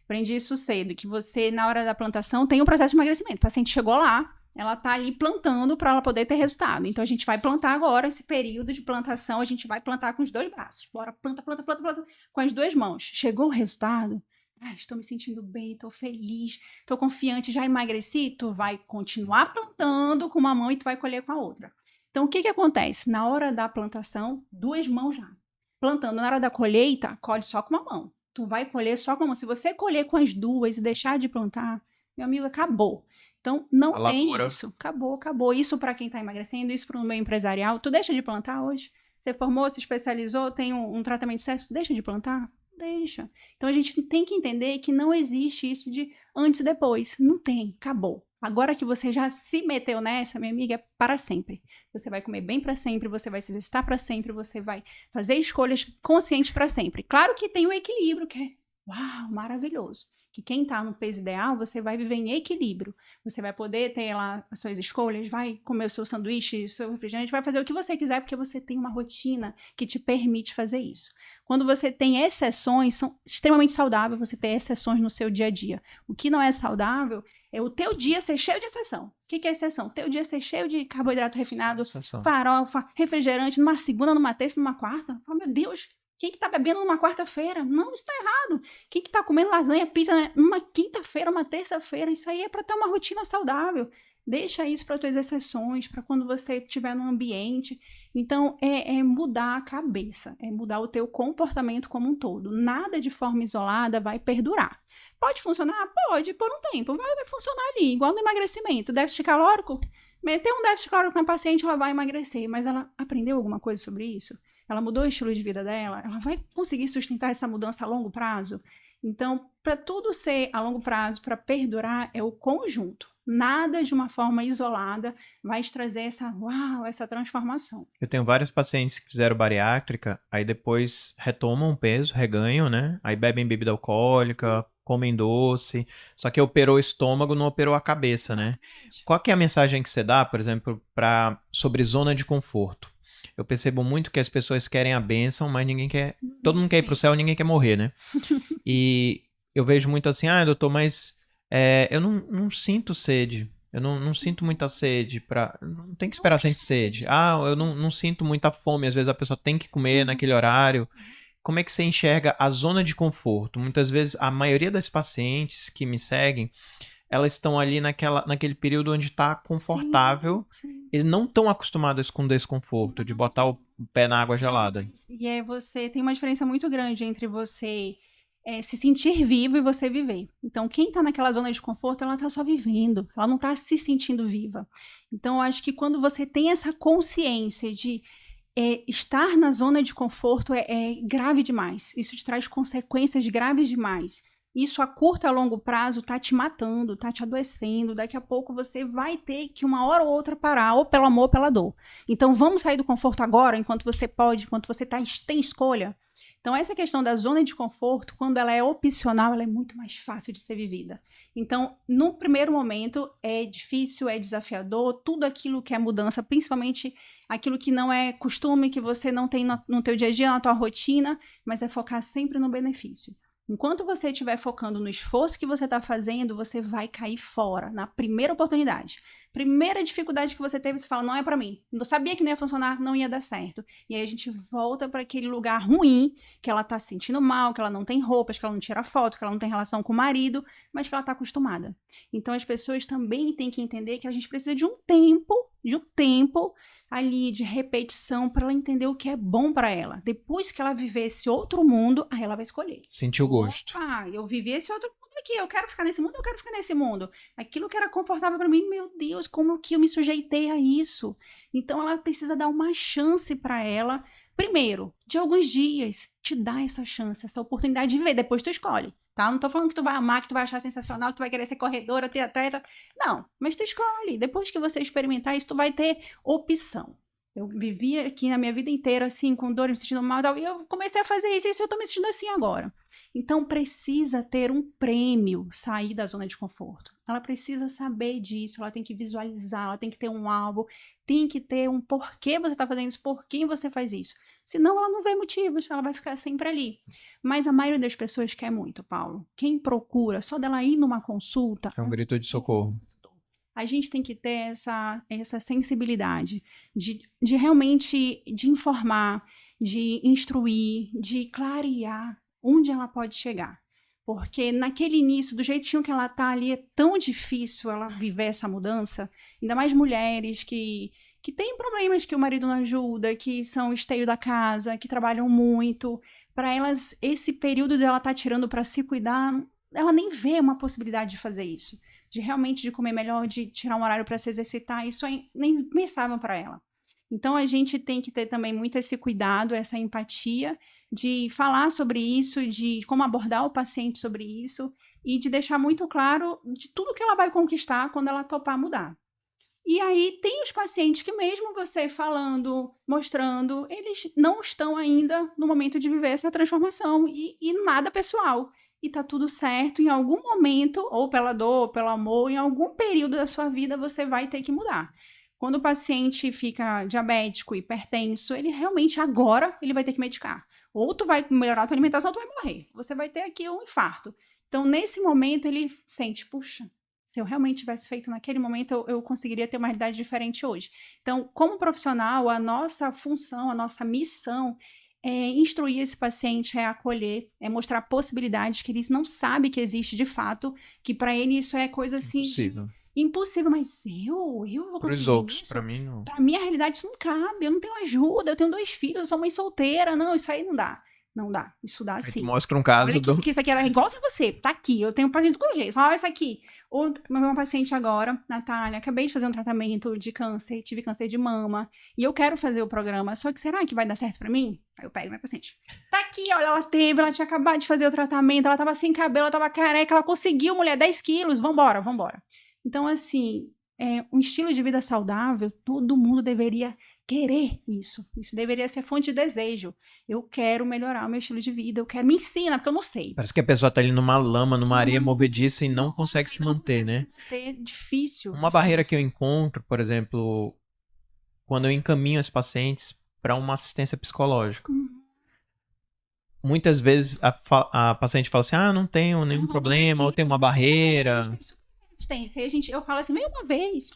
Aprendi isso cedo, que você, na hora da plantação, tem um processo de emagrecimento. O paciente chegou lá, ela tá ali plantando para ela poder ter resultado. Então, a gente vai plantar agora, esse período de plantação, a gente vai plantar com os 2 braços. Bora, planta, com as 2 mãos. Chegou o resultado? Estou me sentindo bem, estou feliz, estou confiante, já emagreci? Tu vai continuar plantando com uma mão e tu vai colher com a outra. Então, o que acontece? Na hora da plantação, 2 mãos já. Plantando, na hora da colheita, colhe só com uma mão. Tu vai colher só com uma mão. Se você colher com as 2 e deixar de plantar, meu amigo, acabou. Então, não tem isso. Acabou. Isso para quem está emagrecendo, isso para o meio empresarial. Tu deixa de plantar hoje? Você formou, se especializou, tem um tratamento de sucesso, deixa de plantar? Deixa. Então, a gente tem que entender que não existe isso de antes e depois. Não tem. Acabou. Agora que você já se meteu nessa, minha amiga, é para sempre. Você vai comer bem para sempre, você vai se exercitar para sempre, você vai fazer escolhas conscientes para sempre. Claro que tem o equilíbrio, que é, uau, maravilhoso. Que quem está no peso ideal, você vai viver em equilíbrio. Você vai poder ter lá as suas escolhas, vai comer o seu sanduíche, o seu refrigerante, vai fazer o que você quiser, porque você tem uma rotina que te permite fazer isso. Quando você tem exceções, são extremamente saudáveis você ter exceções no seu dia a dia. O que não é saudável é o teu dia ser cheio de exceção. O que é exceção? O teu dia ser cheio de carboidrato refinado, farofa, refrigerante, numa segunda, numa terça, numa quarta. Oh, meu Deus, quem que tá bebendo numa quarta-feira? Não, isso tá errado. Quem que tá comendo lasanha, pizza numa quinta-feira, uma terça-feira? Isso aí é para ter uma rotina saudável. Deixa isso para tuas exceções, para quando você estiver no ambiente. Então, é mudar a cabeça, é mudar o teu comportamento como um todo. Nada de forma isolada vai perdurar. Pode funcionar? Pode, por um tempo. Vai funcionar ali, igual no emagrecimento. Déficit calórico? meter um déficit calórico na paciente, ela vai emagrecer, mas ela aprendeu alguma coisa sobre isso? Ela mudou o estilo de vida dela? Ela vai conseguir sustentar essa mudança a longo prazo? Então, para tudo ser a longo prazo, para perdurar, é o conjunto. Nada de uma forma isolada vai te trazer essa transformação. Eu tenho vários pacientes que fizeram bariátrica, aí depois retomam o peso, reganham, né? Aí bebem bebida alcoólica, comem doce, só que operou o estômago, não operou a cabeça, né? Qual que é a mensagem que você dá, por exemplo, sobre zona de conforto? Eu percebo muito que as pessoas querem a bênção, mas ninguém quer... Todo mundo quer ir pro céu, ninguém quer morrer, né? E eu vejo muito assim, doutor, mas eu não sinto sede. Eu não sinto muita sede. Não tem que esperar sentir sede. Eu não sinto muita fome. Às vezes a pessoa tem que comer naquele horário. Como é que você enxerga a zona de conforto? Muitas vezes, a maioria das pacientes que me seguem, elas estão ali naquele período onde está confortável. Sim. Eles não estão acostumados com desconforto, de botar o pé na água gelada. E você tem uma diferença muito grande entre você se sentir vivo e você viver. Então, quem tá naquela zona de conforto, ela tá só vivendo, ela não tá se sentindo viva. Então, eu acho que quando você tem essa consciência de estar na zona de conforto é grave demais. Isso te traz consequências graves demais. Isso a curto e a longo prazo tá te matando, tá te adoecendo. Daqui a pouco você vai ter que uma hora ou outra parar, ou pelo amor ou pela dor. Então vamos sair do conforto agora, enquanto você pode, enquanto você tem escolha. Então essa questão da zona de conforto, quando ela é opcional, ela é muito mais fácil de ser vivida. Então, no primeiro momento, é difícil, é desafiador, tudo aquilo que é mudança, principalmente aquilo que não é costume, que você não tem no teu dia a dia, na tua rotina, mas é focar sempre no benefício. Enquanto você estiver focando no esforço que você está fazendo, você vai cair fora, na primeira oportunidade. Primeira dificuldade que você teve, você fala, não é para mim. Eu sabia que não ia funcionar, não ia dar certo. E aí a gente volta para aquele lugar ruim, que ela tá se sentindo mal, que ela não tem roupas, que ela não tira foto, que ela não tem relação com o marido, mas que ela tá acostumada. Então as pessoas também têm que entender que a gente precisa de um tempo ali de repetição para ela entender o que é bom para ela. Depois que ela viver esse outro mundo, aí ela vai escolher. Sentir o gosto. Eu vivi esse outro mundo aqui, eu quero ficar nesse mundo, eu quero ficar nesse mundo. Aquilo que era confortável para mim, meu Deus, como que eu me sujeitei a isso? Então ela precisa dar uma chance para ela, primeiro, de alguns dias, te dar essa chance, essa oportunidade de viver, depois tu escolhe. Tá? Não tô falando que tu vai amar, que tu vai achar sensacional, que tu vai querer ser corredora, ter atleta. Não, mas tu escolhe. Depois que você experimentar isso, tu vai ter opção. Eu vivia aqui na minha vida inteira, assim, com dor, me sentindo mal e tal, e eu comecei a fazer isso, e eu tô me sentindo assim agora. Então, precisa ter um prêmio sair da zona de conforto. Ela precisa saber disso, ela tem que visualizar, ela tem que ter um alvo, tem que ter um porquê você tá fazendo isso, por que você faz isso. Senão, ela não vê motivos, ela vai ficar sempre ali. Mas a maioria das pessoas quer muito, Paulo. Quem procura, só dela ir numa consulta... É um grito de socorro. A gente tem que ter essa sensibilidade de realmente de informar, de instruir, de clarear onde ela pode chegar. Porque naquele início, do jeitinho que ela tá ali, é tão difícil ela viver essa mudança. Ainda mais mulheres que têm problemas que o marido não ajuda, que são esteio da casa, que trabalham muito. Para elas, esse período dela tá tirando para se cuidar, ela nem vê uma possibilidade de fazer isso. De realmente de comer melhor, de tirar um horário para se exercitar, isso é nem pensavam para ela. Então a gente tem que ter também muito esse cuidado, essa empatia de falar sobre isso, de como abordar o paciente sobre isso e de deixar muito claro de tudo que ela vai conquistar quando ela topar mudar. E aí tem os pacientes que mesmo você falando, mostrando, eles não estão ainda no momento de viver essa transformação e nada pessoal. E tá tudo certo, em algum momento, ou pela dor, ou pelo amor, em algum período da sua vida você vai ter que mudar. Quando o paciente fica diabético, hipertenso, ele realmente agora ele vai ter que medicar. Ou tu vai melhorar a tua alimentação, ou tu vai morrer. Você vai ter aqui um infarto. Então, nesse momento, ele sente, puxa, se eu realmente tivesse feito naquele momento, eu conseguiria ter uma realidade diferente hoje. Então, como profissional, a nossa função, a nossa missão é instruir esse paciente, é acolher, é mostrar possibilidades que ele não sabe que existe de fato, que para ele isso é coisa assim... Impossível, mas eu vou conseguir Pros outros, isso? pra mim não. Pra minha realidade isso não cabe, eu não tenho ajuda, eu tenho 2 filhos, eu sou mãe solteira, não, isso aí não dá. Não dá, isso dá sim. Mostra um caso Olha que isso aqui era igual a você, tá aqui, eu tenho um paciente com jeito, olha isso aqui. Uma paciente agora, Natália, acabei de fazer um tratamento de câncer, tive câncer de mama, e eu quero fazer o programa, só que será que vai dar certo pra mim? Aí eu pego minha paciente. Tá aqui, olha, ela tinha acabado de fazer o tratamento, ela tava sem cabelo, ela tava careca, ela conseguiu, mulher, 10 quilos, vambora. Então, assim, um estilo de vida saudável, todo mundo deveria querer isso. Isso deveria ser fonte de desejo. Eu quero melhorar o meu estilo de vida, eu quero, me ensina, porque eu não sei. Parece que a pessoa tá ali numa lama, numa areia movediça e não consegue se manter, né? É difícil. Uma barreira que eu encontro, por exemplo, quando eu encaminho os pacientes para uma assistência psicológica. Muitas vezes a paciente fala assim, não tenho nenhum problema, ou tem uma barreira. Eu falo assim, vem uma vez.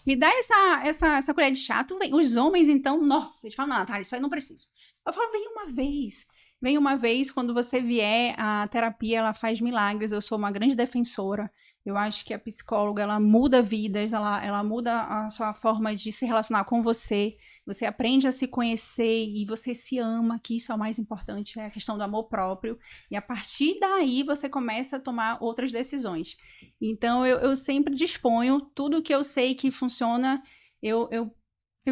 Me dá essa colher de chá, tu vem. Os homens, então, nossa, eles falam, não, Natália, isso aí não preciso. Eu falo, vem uma vez. Vem uma vez, quando você vier, a terapia, ela faz milagres. Eu sou uma grande defensora. Eu acho que a psicóloga, ela muda vidas, ela muda a sua forma de se relacionar com você. Você aprende a se conhecer e você se ama, que isso é o mais importante, é a questão do amor próprio. E a partir daí, você começa a tomar outras decisões. Então, eu sempre disponho, tudo que eu sei que funciona, eu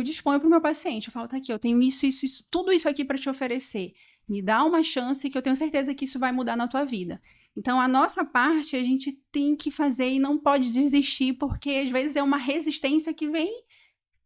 disponho para o meu paciente. Eu falo, tá aqui, eu tenho isso, tudo isso aqui para te oferecer. Me dá uma chance que eu tenho certeza que isso vai mudar na tua vida. Então, a nossa parte, a gente tem que fazer e não pode desistir, porque às vezes é uma resistência que vem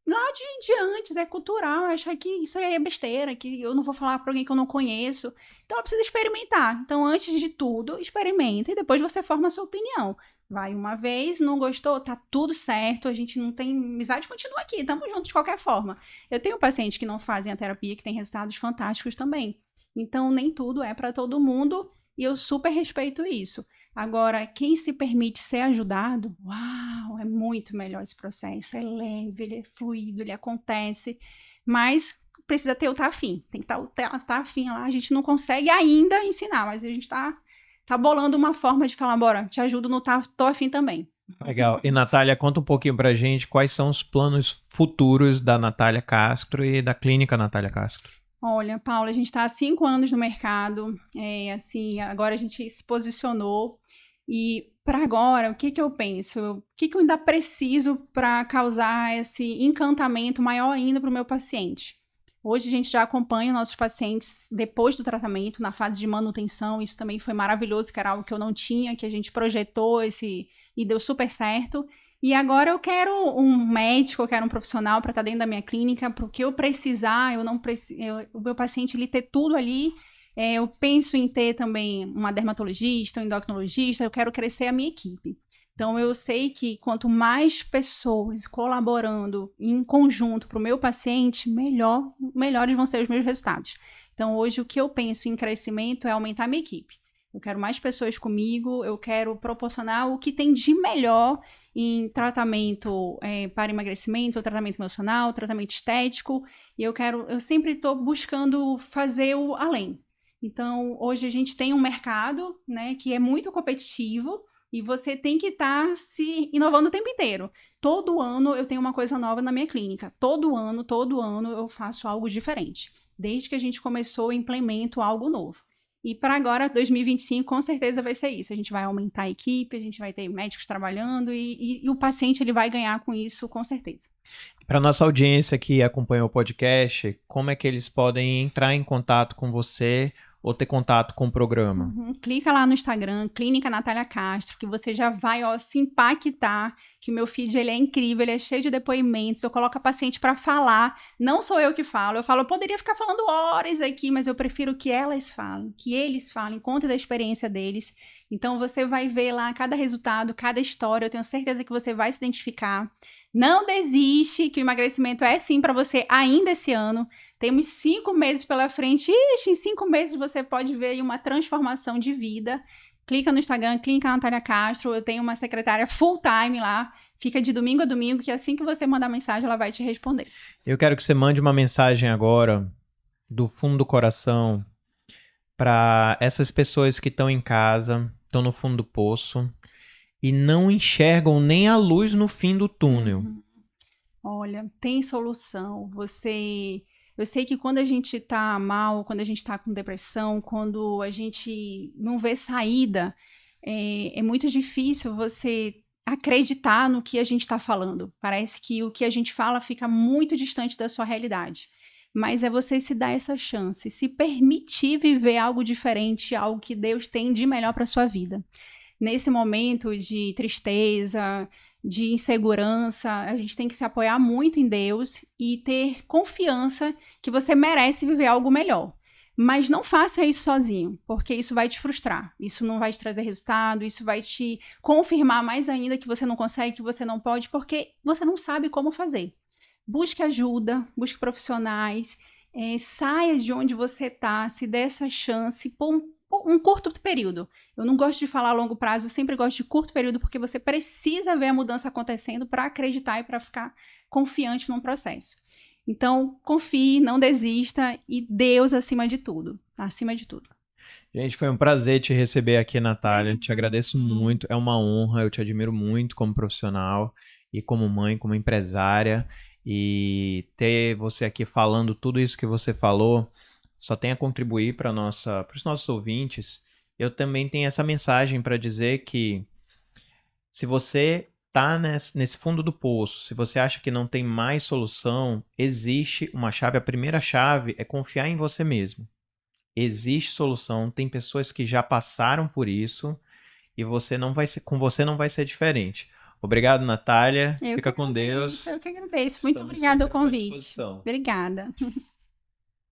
lá de antes, é cultural, achar que isso aí é besteira, que eu não vou falar para alguém que eu não conheço. Então, ela precisa experimentar. Então, antes de tudo, experimenta e depois você forma a sua opinião. Vai uma vez, não gostou, tá tudo certo, a gente não tem amizade, continua aqui, estamos juntos de qualquer forma. Eu tenho pacientes que não fazem a terapia, que têm resultados fantásticos também. Então, nem tudo é para todo mundo e eu super respeito isso. Agora, quem se permite ser ajudado, uau, é muito melhor esse processo, é leve, ele é fluido, ele acontece, mas precisa ter o tá afim, tem que tá afim lá, a gente não consegue ainda ensinar, mas a gente tá bolando uma forma de falar, bora, te ajudo no tô afim também. Legal. E Natália, conta um pouquinho pra gente quais são os planos futuros da Natália Castro e da Clínica Natália Castro. Olha, Paula, a gente está há 5 anos no mercado, agora a gente se posicionou e para agora, o que eu penso? O que eu ainda preciso para causar esse encantamento maior ainda para o meu paciente? Hoje a gente já acompanha nossos pacientes depois do tratamento, na fase de manutenção, isso também foi maravilhoso, que era algo que eu não tinha, que a gente projetou e deu super certo. E agora eu quero um médico, eu quero um profissional para estar dentro da minha clínica, para o que eu precisar, o meu paciente ele ter tudo ali. Eu penso em ter também uma dermatologista, um endocrinologista, eu quero crescer a minha equipe. Então eu sei que quanto mais pessoas colaborando em conjunto para o meu paciente, melhores vão ser os meus resultados. Então hoje o que eu penso em crescimento é aumentar a minha equipe. Eu quero mais pessoas comigo, eu quero proporcionar o que tem de melhor em tratamento para emagrecimento, tratamento emocional, tratamento estético, e eu sempre estou buscando fazer o além. Então, hoje a gente tem um mercado, né, que é muito competitivo, e você tem que estar se inovando o tempo inteiro. Todo ano eu tenho uma coisa nova na minha clínica. Todo ano eu faço algo diferente. Desde que a gente começou, eu implemento algo novo. E para agora, 2025, com certeza vai ser isso. A gente vai aumentar a equipe, a gente vai ter médicos trabalhando e o paciente ele vai ganhar com isso, com certeza. Para nossa audiência que acompanha o podcast, como é que eles podem entrar em contato com você ou ter contato com o programa? Clica lá no Instagram, Clínica Natália Castro, que você já vai se impactar, que o meu feed ele é incrível, ele é cheio de depoimentos, eu coloco a paciente para falar, não sou eu que falo, eu poderia ficar falando horas aqui, mas eu prefiro que elas falem, que eles falem, contem da experiência deles. Então você vai ver lá cada resultado, cada história, eu tenho certeza que você vai se identificar. Não desiste, que o emagrecimento é sim para você ainda esse ano. Temos 5 meses pela frente. Ixi, em 5 meses você pode ver uma transformação de vida. Clica no Instagram, Clínica Natália Castro. Eu tenho uma secretária full time lá. Fica de domingo a domingo, que assim que você mandar mensagem, ela vai te responder. Eu quero que você mande uma mensagem agora, do fundo do coração, para essas pessoas que estão em casa, estão no fundo do poço e não enxergam nem a luz no fim do túnel. Olha, tem solução. Eu sei que quando a gente tá mal, quando a gente tá com depressão, quando a gente não vê saída, é muito difícil você acreditar no que a gente está falando. Parece que o que a gente fala fica muito distante da sua realidade. Mas é você se dar essa chance, se permitir viver algo diferente, algo que Deus tem de melhor para sua vida. Nesse momento de tristeza, de insegurança, a gente tem que se apoiar muito em Deus e ter confiança que você merece viver algo melhor. Mas não faça isso sozinho, porque isso vai te frustrar, isso não vai te trazer resultado, isso vai te confirmar mais ainda que você não consegue, que você não pode, porque você não sabe como fazer. Busque ajuda, busque profissionais, saia de onde você está, se dê essa chance por um curto período. Eu não gosto de falar a longo prazo, eu sempre gosto de curto período, porque você precisa ver a mudança acontecendo para acreditar e para ficar confiante num processo. Então, confie, não desista e Deus acima de tudo. Acima de tudo. Gente, foi um prazer te receber aqui, Natália. Te agradeço muito, é uma honra, eu te admiro muito como profissional e como mãe, como empresária. E ter você aqui falando tudo isso que você falou só tem a contribuir para os nossos ouvintes. Eu também tenho essa mensagem para dizer que se você está nesse fundo do poço, se você acha que não tem mais solução, existe uma chave. A primeira chave é confiar em você mesmo. Existe solução, tem pessoas que já passaram por isso e com você não vai ser diferente. Obrigado, Natália. Fica com Deus. Eu que agradeço. Muito obrigada pelo convite. Obrigada.